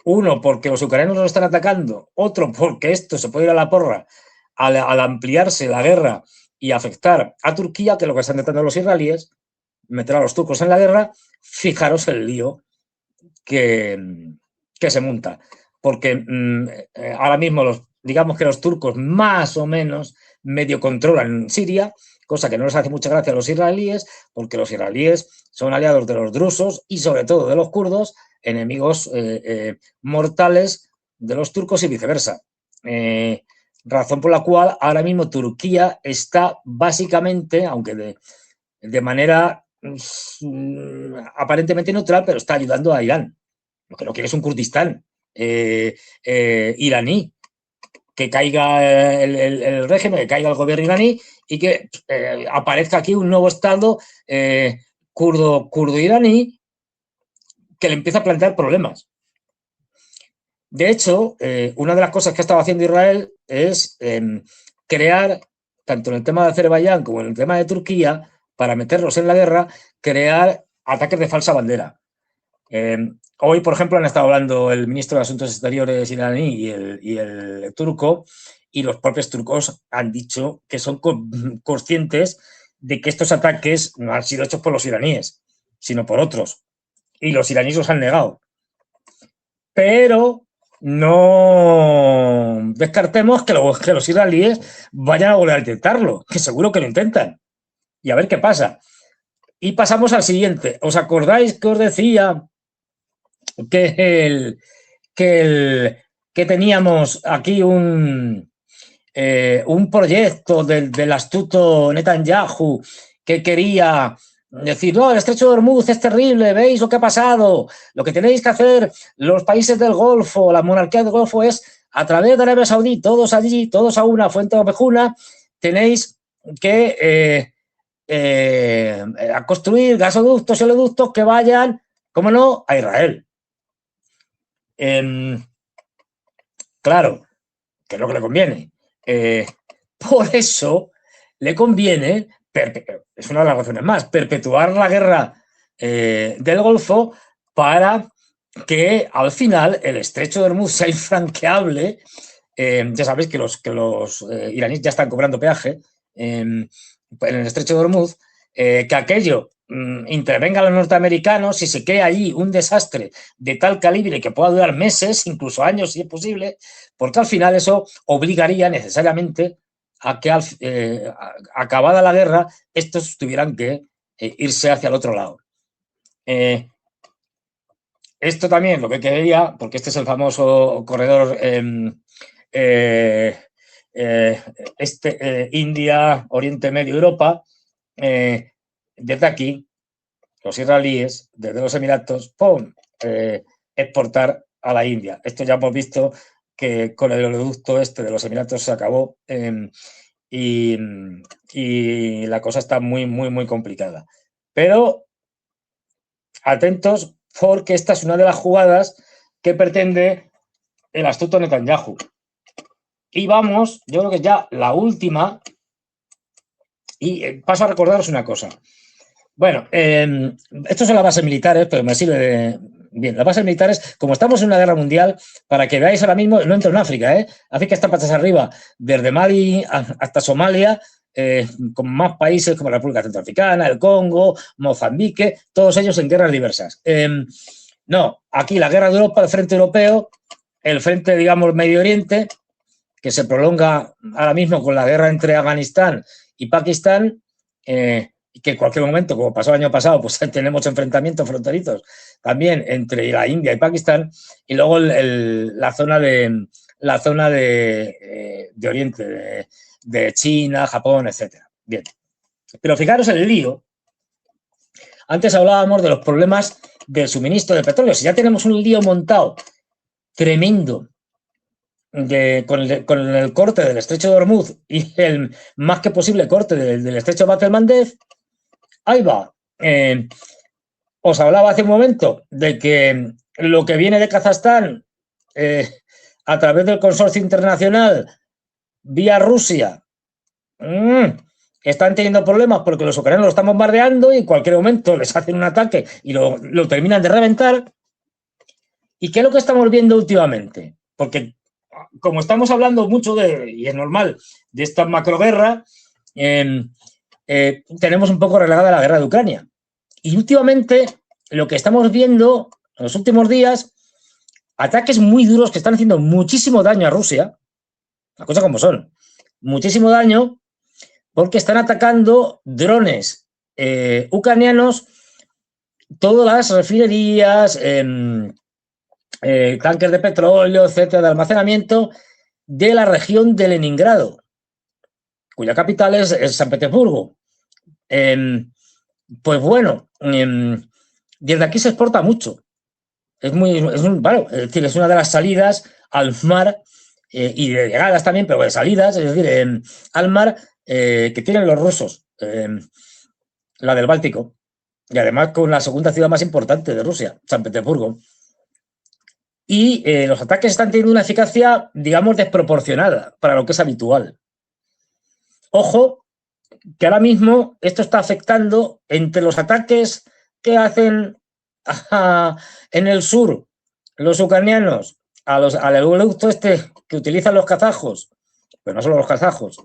uno, porque los ucranianos nos están atacando, otro, porque esto se puede ir a la porra al ampliarse la guerra y afectar a Turquía, que es lo que están intentando los israelíes, meter a los turcos en la guerra, fijaros el lío que se monta. Porque ahora mismo digamos que los turcos más o menos medio controlan Siria, cosa que no les hace mucha gracia a los israelíes, porque los israelíes son aliados de los drusos y sobre todo de los kurdos, enemigos mortales de los turcos y viceversa. Razón por la cual ahora mismo Turquía está básicamente, aunque de manera aparentemente neutral, pero está ayudando a Irán. Lo que no quiere es un Kurdistán iraní, que caiga el régimen, que caiga el gobierno iraní y que aparezca aquí un nuevo estado kurdo-iraní que le empieza a plantear problemas. De hecho, una de las cosas que ha estado haciendo Israel es crear, tanto en el tema de Azerbaiyán como en el tema de Turquía, para meterlos en la guerra, crear ataques de falsa bandera. Hoy, por ejemplo, han estado hablando el ministro de Asuntos Exteriores iraní y el turco, y los propios turcos han dicho que son conscientes de que estos ataques no han sido hechos por los iraníes, sino por otros. Y los iraníes los han negado. Pero no descartemos que los israelíes vayan a volver a intentarlo, que seguro que lo intentan. Y a ver qué pasa. Y pasamos al siguiente. ¿Os acordáis que os decía que teníamos aquí un proyecto del astuto Netanyahu que quería decir, no, el estrecho de Hormuz es terrible, ¿veis lo que ha pasado? Lo que tenéis que hacer los países del Golfo, la monarquía del Golfo, es a través de Arabia Saudí, todos allí, todos a una fuente ovejuna, tenéis que a construir gasoductos y oleoductos que vayan, ¿cómo no?, a Israel. Claro, que es lo que le conviene. Por eso le conviene, es una de las razones más, perpetuar la guerra del Golfo para que al final el estrecho de Hormuz sea infranqueable. Ya sabéis que los iraníes ya están cobrando peaje en el estrecho de Hormuz, que aquello intervengan los norteamericanos, si se crea allí un desastre de tal calibre que pueda durar meses, incluso años si es posible, porque al final eso obligaría necesariamente a que acabada la guerra estos tuvieran que irse hacia el otro lado. Esto también lo que quería, porque este es el famoso corredor India, Oriente Medio, Europa. Desde aquí, los israelíes, desde los Emiratos, ¡pum!, exportar a la India. Esto ya hemos visto que con el oleoducto este de los Emiratos se acabó y la cosa está muy, muy, muy complicada. Pero atentos, porque esta es una de las jugadas que pretende el astuto Netanyahu. Y vamos, yo creo que ya la última, y paso a recordaros una cosa. Bueno, esto son las bases militares, pero me sirve bien. Las bases militares, como estamos en una guerra mundial, para que veáis ahora mismo, no entro en África, África está patas arriba, desde Mali hasta Somalia, con más países como la República Centroafricana, el Congo, Mozambique, todos ellos en guerras diversas. No, aquí la guerra de Europa, el frente europeo, el frente, digamos, Medio Oriente, que se prolonga ahora mismo con la guerra entre Afganistán y Pakistán, y que en cualquier momento, como pasó el año pasado, pues tenemos enfrentamientos fronterizos también entre la India y Pakistán, y luego la zona de Oriente, de China, Japón, etcétera. Bien. Pero fijaros el lío. Antes hablábamos de los problemas del suministro de petróleo. Si ya tenemos un lío montado tremendo con el corte del estrecho de Hormuz y el más que posible corte del estrecho de Bab el-Mandeb, ahí va. Os hablaba hace un momento de que lo que viene de Kazajstán a través del consorcio internacional vía Rusia están teniendo problemas porque los ucranianos lo están bombardeando y en cualquier momento les hacen un ataque y lo terminan de reventar. ¿Y qué es lo que estamos viendo últimamente? Porque como estamos hablando mucho y es normal, de esta macroguerra, tenemos un poco relegada la guerra de Ucrania. Y últimamente lo que estamos viendo en los últimos días, ataques muy duros que están haciendo muchísimo daño a Rusia, las cosas como son, muchísimo daño, porque están atacando drones ucranianos, todas las refinerías, tanques de petróleo, etcétera, de almacenamiento de la región de Leningrado, cuya capital es San Petersburgo. Pues bueno, desde aquí se exporta mucho. Es decir, es una de las salidas al mar y de llegadas también, pero de salidas, es decir, al mar que tienen los rusos, la del Báltico, y además con la segunda ciudad más importante de Rusia, San Petersburgo. Y los ataques están teniendo una eficacia, digamos, desproporcionada para lo que es habitual. Ojo, que ahora mismo esto está afectando entre los ataques que hacen en el sur los ucranianos al oleoducto este que utilizan los kazajos, pero no solo los kazajos,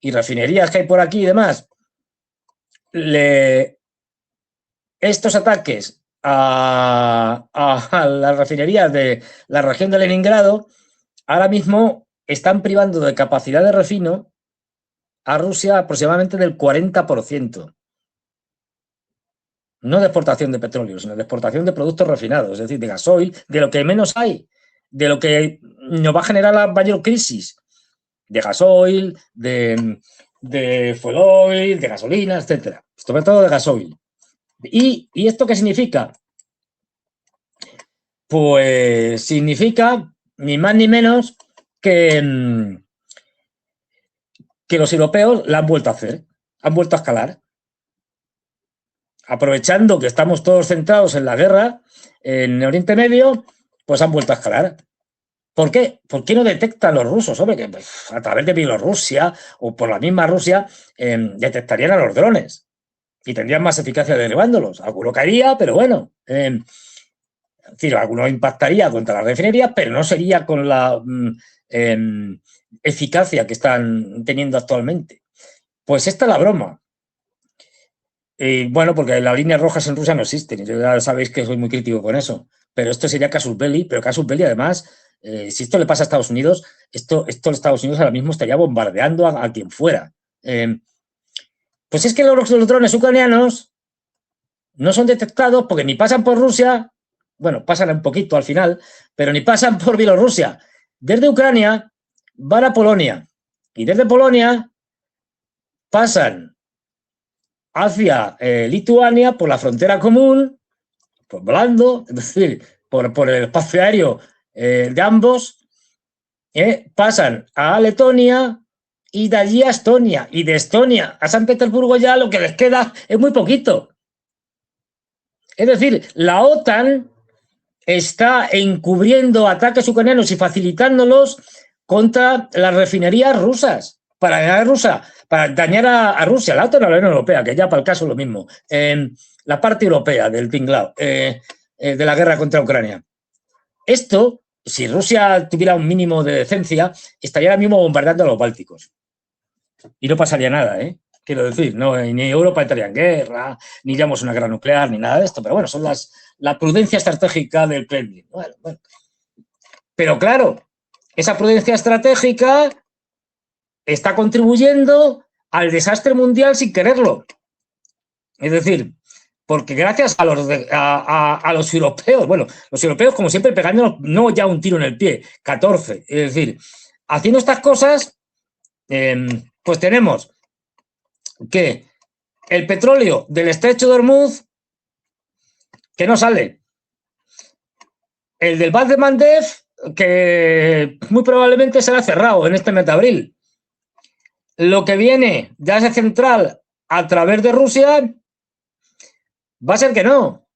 y refinerías que hay por aquí y demás, estos ataques a las refinerías de la región de Leningrado ahora mismo están privando de capacidad de refino a Rusia aproximadamente del 40%. No de exportación de petróleo, sino de exportación de productos refinados, es decir, de gasoil, de lo que menos hay, de lo que nos va a generar la mayor crisis, de gasoil, de fuel oil, de gasolina, etcétera. Sobre todo de gasoil. ¿Y esto qué significa? Pues significa ni más ni menos que los europeos la han vuelto a hacer, han vuelto a escalar. Aprovechando que estamos todos centrados en la guerra en Oriente Medio, pues han vuelto a escalar. ¿Por qué? ¿Por qué no detectan los rusos? Hombre, que pues, a través de Bielorrusia o por la misma Rusia detectarían a los drones y tendrían más eficacia derribándolos. Alguno caería, pero bueno. Es decir, alguno impactaría contra las refinerías, pero no sería con la eficacia que están teniendo actualmente. Pues esta es la broma. Bueno, porque las líneas rojas en Rusia no existen. Ya sabéis que soy muy crítico con eso. Pero esto sería casus belli. Pero casus belli, además, si esto le pasa a Estados Unidos, esto Estados Unidos ahora mismo estaría bombardeando a quien fuera. Pues es que los drones ucranianos no son detectados porque ni pasan por Rusia, bueno, pasan un poquito al final, pero ni pasan por Bielorrusia. Desde Ucrania van a Polonia y desde Polonia pasan hacia Lituania por la frontera común, pues volando, es decir, por el espacio aéreo de ambos, pasan a Letonia y de allí a Estonia, y de Estonia a San Petersburgo ya lo que les queda es muy poquito. Es decir, la OTAN está encubriendo ataques ucranianos y facilitándolos contra las refinerías rusas, para dañar a Rusia, la OTAN o la Unión Europea, que ya para el caso es lo mismo, la parte europea del tinglao, de la guerra contra Ucrania. Esto, si Rusia tuviera un mínimo de decencia, estaría ahora mismo bombardeando a los bálticos. Y no pasaría nada, quiero decir, no, ni Europa entraría en guerra, ni iríamos a una guerra nuclear, ni nada de esto, pero bueno, son la prudencia estratégica del Kremlin. Bueno. Pero claro, esa prudencia estratégica está contribuyendo al desastre mundial sin quererlo. Es decir, porque gracias a los europeos, bueno, los europeos como siempre pegándonos no ya un tiro en el pie, 14, es decir, haciendo estas cosas, pues tenemos que el petróleo del estrecho de Hormuz, que no sale, el del Bab de Mandeb, que muy probablemente será cerrado en este mes de abril, lo que viene de Asia Central a través de Rusia, va a ser que no,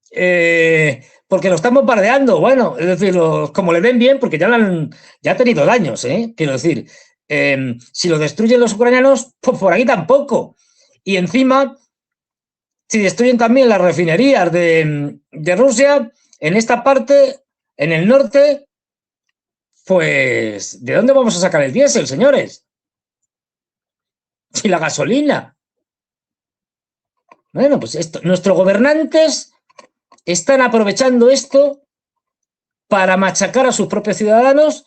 porque lo están bombardeando, bueno, es decir, como le den bien, porque ya ha tenido daños, quiero decir, si lo destruyen los ucranianos, pues por aquí tampoco, y encima, si destruyen también las refinerías de Rusia, en esta parte, en el norte, pues, ¿de dónde vamos a sacar el diésel, señores? Si la gasolina. Bueno, pues nuestros gobernantes están aprovechando esto para machacar a sus propios ciudadanos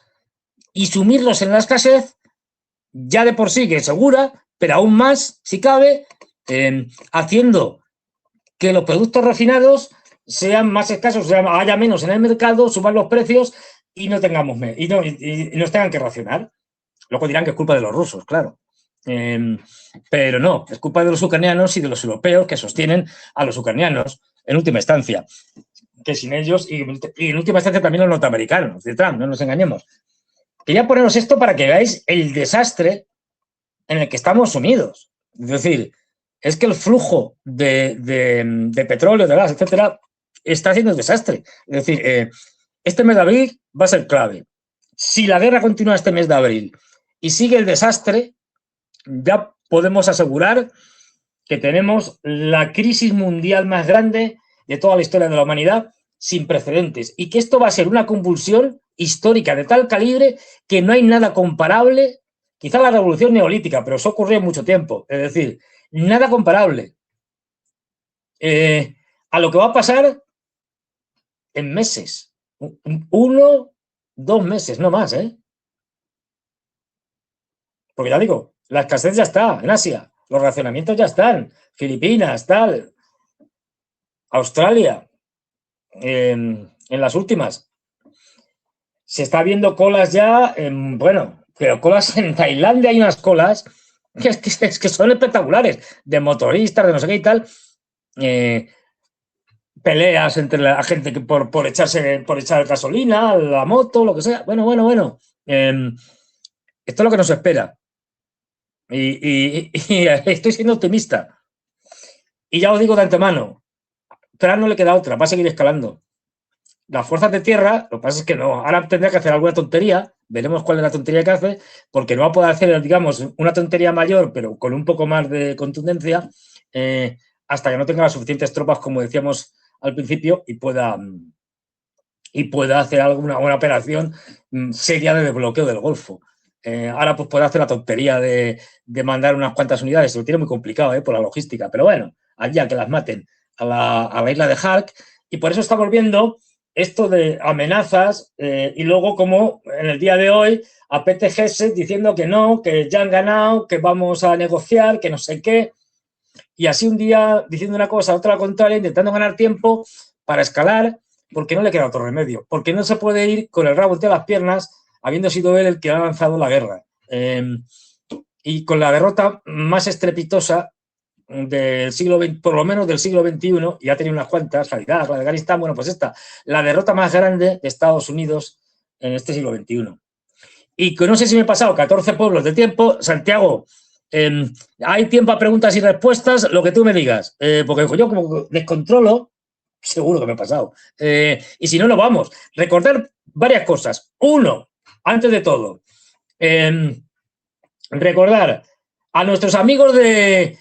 y sumirlos en la escasez, ya de por sí que es segura, pero aún más, si cabe, haciendo que los productos refinados sean más escasos, o sea, haya menos en el mercado, suban los precios y no tengamos y nos tengan que racionar. Luego dirán que es culpa de los rusos, claro. Pero no, es culpa de los ucranianos y de los europeos que sostienen a los ucranianos en última instancia, que sin ellos y en última instancia también los norteamericanos de Trump, no nos engañemos. Quería poneros esto para que veáis el desastre en el que estamos sumidos. Es decir, es que el flujo de petróleo, de gas, etcétera, está haciendo un desastre. Es decir, este mes de abril va a ser clave. Si la guerra continúa este mes de abril y sigue el desastre, ya podemos asegurar que tenemos la crisis mundial más grande de toda la historia de la humanidad, sin precedentes, y que esto va a ser una convulsión histórica de tal calibre que no hay nada comparable, quizá la revolución neolítica, pero eso ocurrió en mucho tiempo, es decir, nada comparable a lo que va a pasar en meses, 1, 2 meses, no más, porque ya digo, la escasez ya está en Asia, los racionamientos ya están, Filipinas, tal, Australia, en las últimas. Se está viendo colas ya, bueno, pero colas en Tailandia, hay unas colas que son espectaculares, de motoristas, de no sé qué y tal, peleas entre la gente que por echar gasolina, la moto, lo que sea. Bueno. Esto es lo que nos espera. Y estoy siendo optimista. Y ya os digo de antemano, Trump no le queda otra, va a seguir escalando. Las fuerzas de tierra, lo que pasa es que no, ahora tendrá que hacer alguna tontería, veremos cuál es la tontería que hace, porque no va a poder hacer, digamos, una tontería mayor, pero con un poco más de contundencia, hasta que no tenga las suficientes tropas, como decíamos al principio, y pueda hacer alguna operación seria de desbloqueo del Golfo. Ahora pues puede hacer la tontería de mandar unas cuantas unidades, se lo tiene muy complicado por la logística, pero bueno, allá que las maten a la isla de Hulk, y por eso estamos viendo esto de amenazas y luego como en el día de hoy a PTGS diciendo que no, que ya han ganado, que vamos a negociar, que no sé qué, y así un día diciendo una cosa, otra la contraria, intentando ganar tiempo para escalar, porque no le queda otro remedio, porque no se puede ir con el rabo entre las piernas habiendo sido él el que ha lanzado la guerra. Y con la derrota más estrepitosa del siglo XX, por lo menos del siglo XXI, y ha tenido unas cuantas, la de Afganistán, bueno, pues esta, la derrota más grande de Estados Unidos en este siglo XXI. Y que no sé si me he pasado 14 pueblos de tiempo. Santiago, hay tiempo a preguntas y respuestas, lo que tú me digas, porque yo como descontrolo, seguro que me he pasado. Y si no, no vamos. Recordar varias cosas. Uno, antes de todo, recordar a nuestros amigos de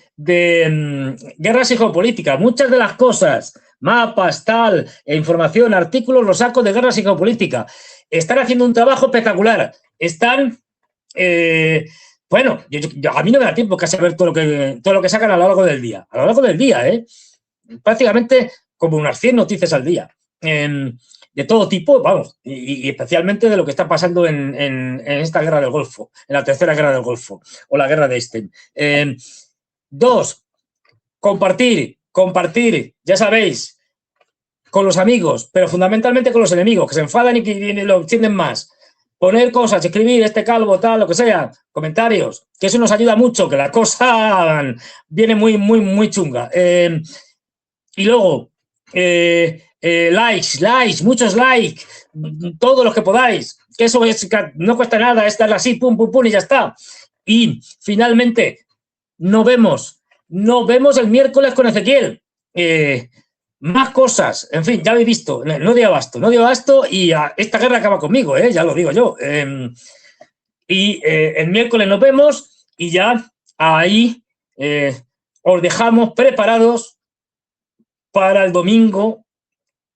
Guerras y Geopolítica, muchas de las cosas, mapas, tal, información, artículos, los saco de Guerras y Geopolítica. Están haciendo un trabajo espectacular. Están, bueno, a mí no me da tiempo casi a ver todo lo que sacan a lo largo del día. A lo largo del día, prácticamente como unas 100 noticias al día. De de todo tipo, vamos, y especialmente de lo que está pasando en esta guerra del Golfo, en la tercera guerra del Golfo, o la guerra de Este. 2, compartir, ya sabéis, con los amigos, pero fundamentalmente con los enemigos, que se enfadan y que lo entienden más. Poner cosas, escribir, este calvo, tal, lo que sea, comentarios, que eso nos ayuda mucho, que la cosa viene muy chunga. Y luego, likes, muchos likes, todos los que podáis, que eso no cuesta nada, es darle así, pum, y ya está. Y finalmente, nos vemos el miércoles con Ezequiel. Más cosas, en fin, ya habéis visto, no dio abasto y esta guerra acaba conmigo, ya lo digo yo. El miércoles nos vemos y ya ahí os dejamos preparados para el domingo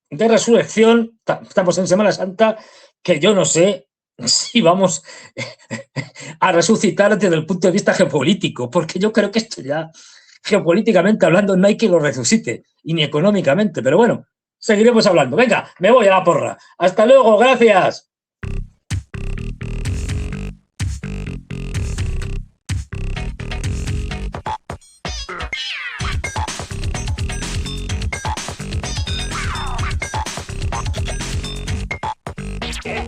de resurrección. Estamos en Semana Santa, que yo no sé si vamos a resucitar desde el punto de vista geopolítico, porque yo creo que esto ya, geopolíticamente hablando, no hay quien lo resucite, y ni económicamente, pero bueno, seguiremos hablando. Venga, me voy a la porra. Hasta luego, gracias. Yeah.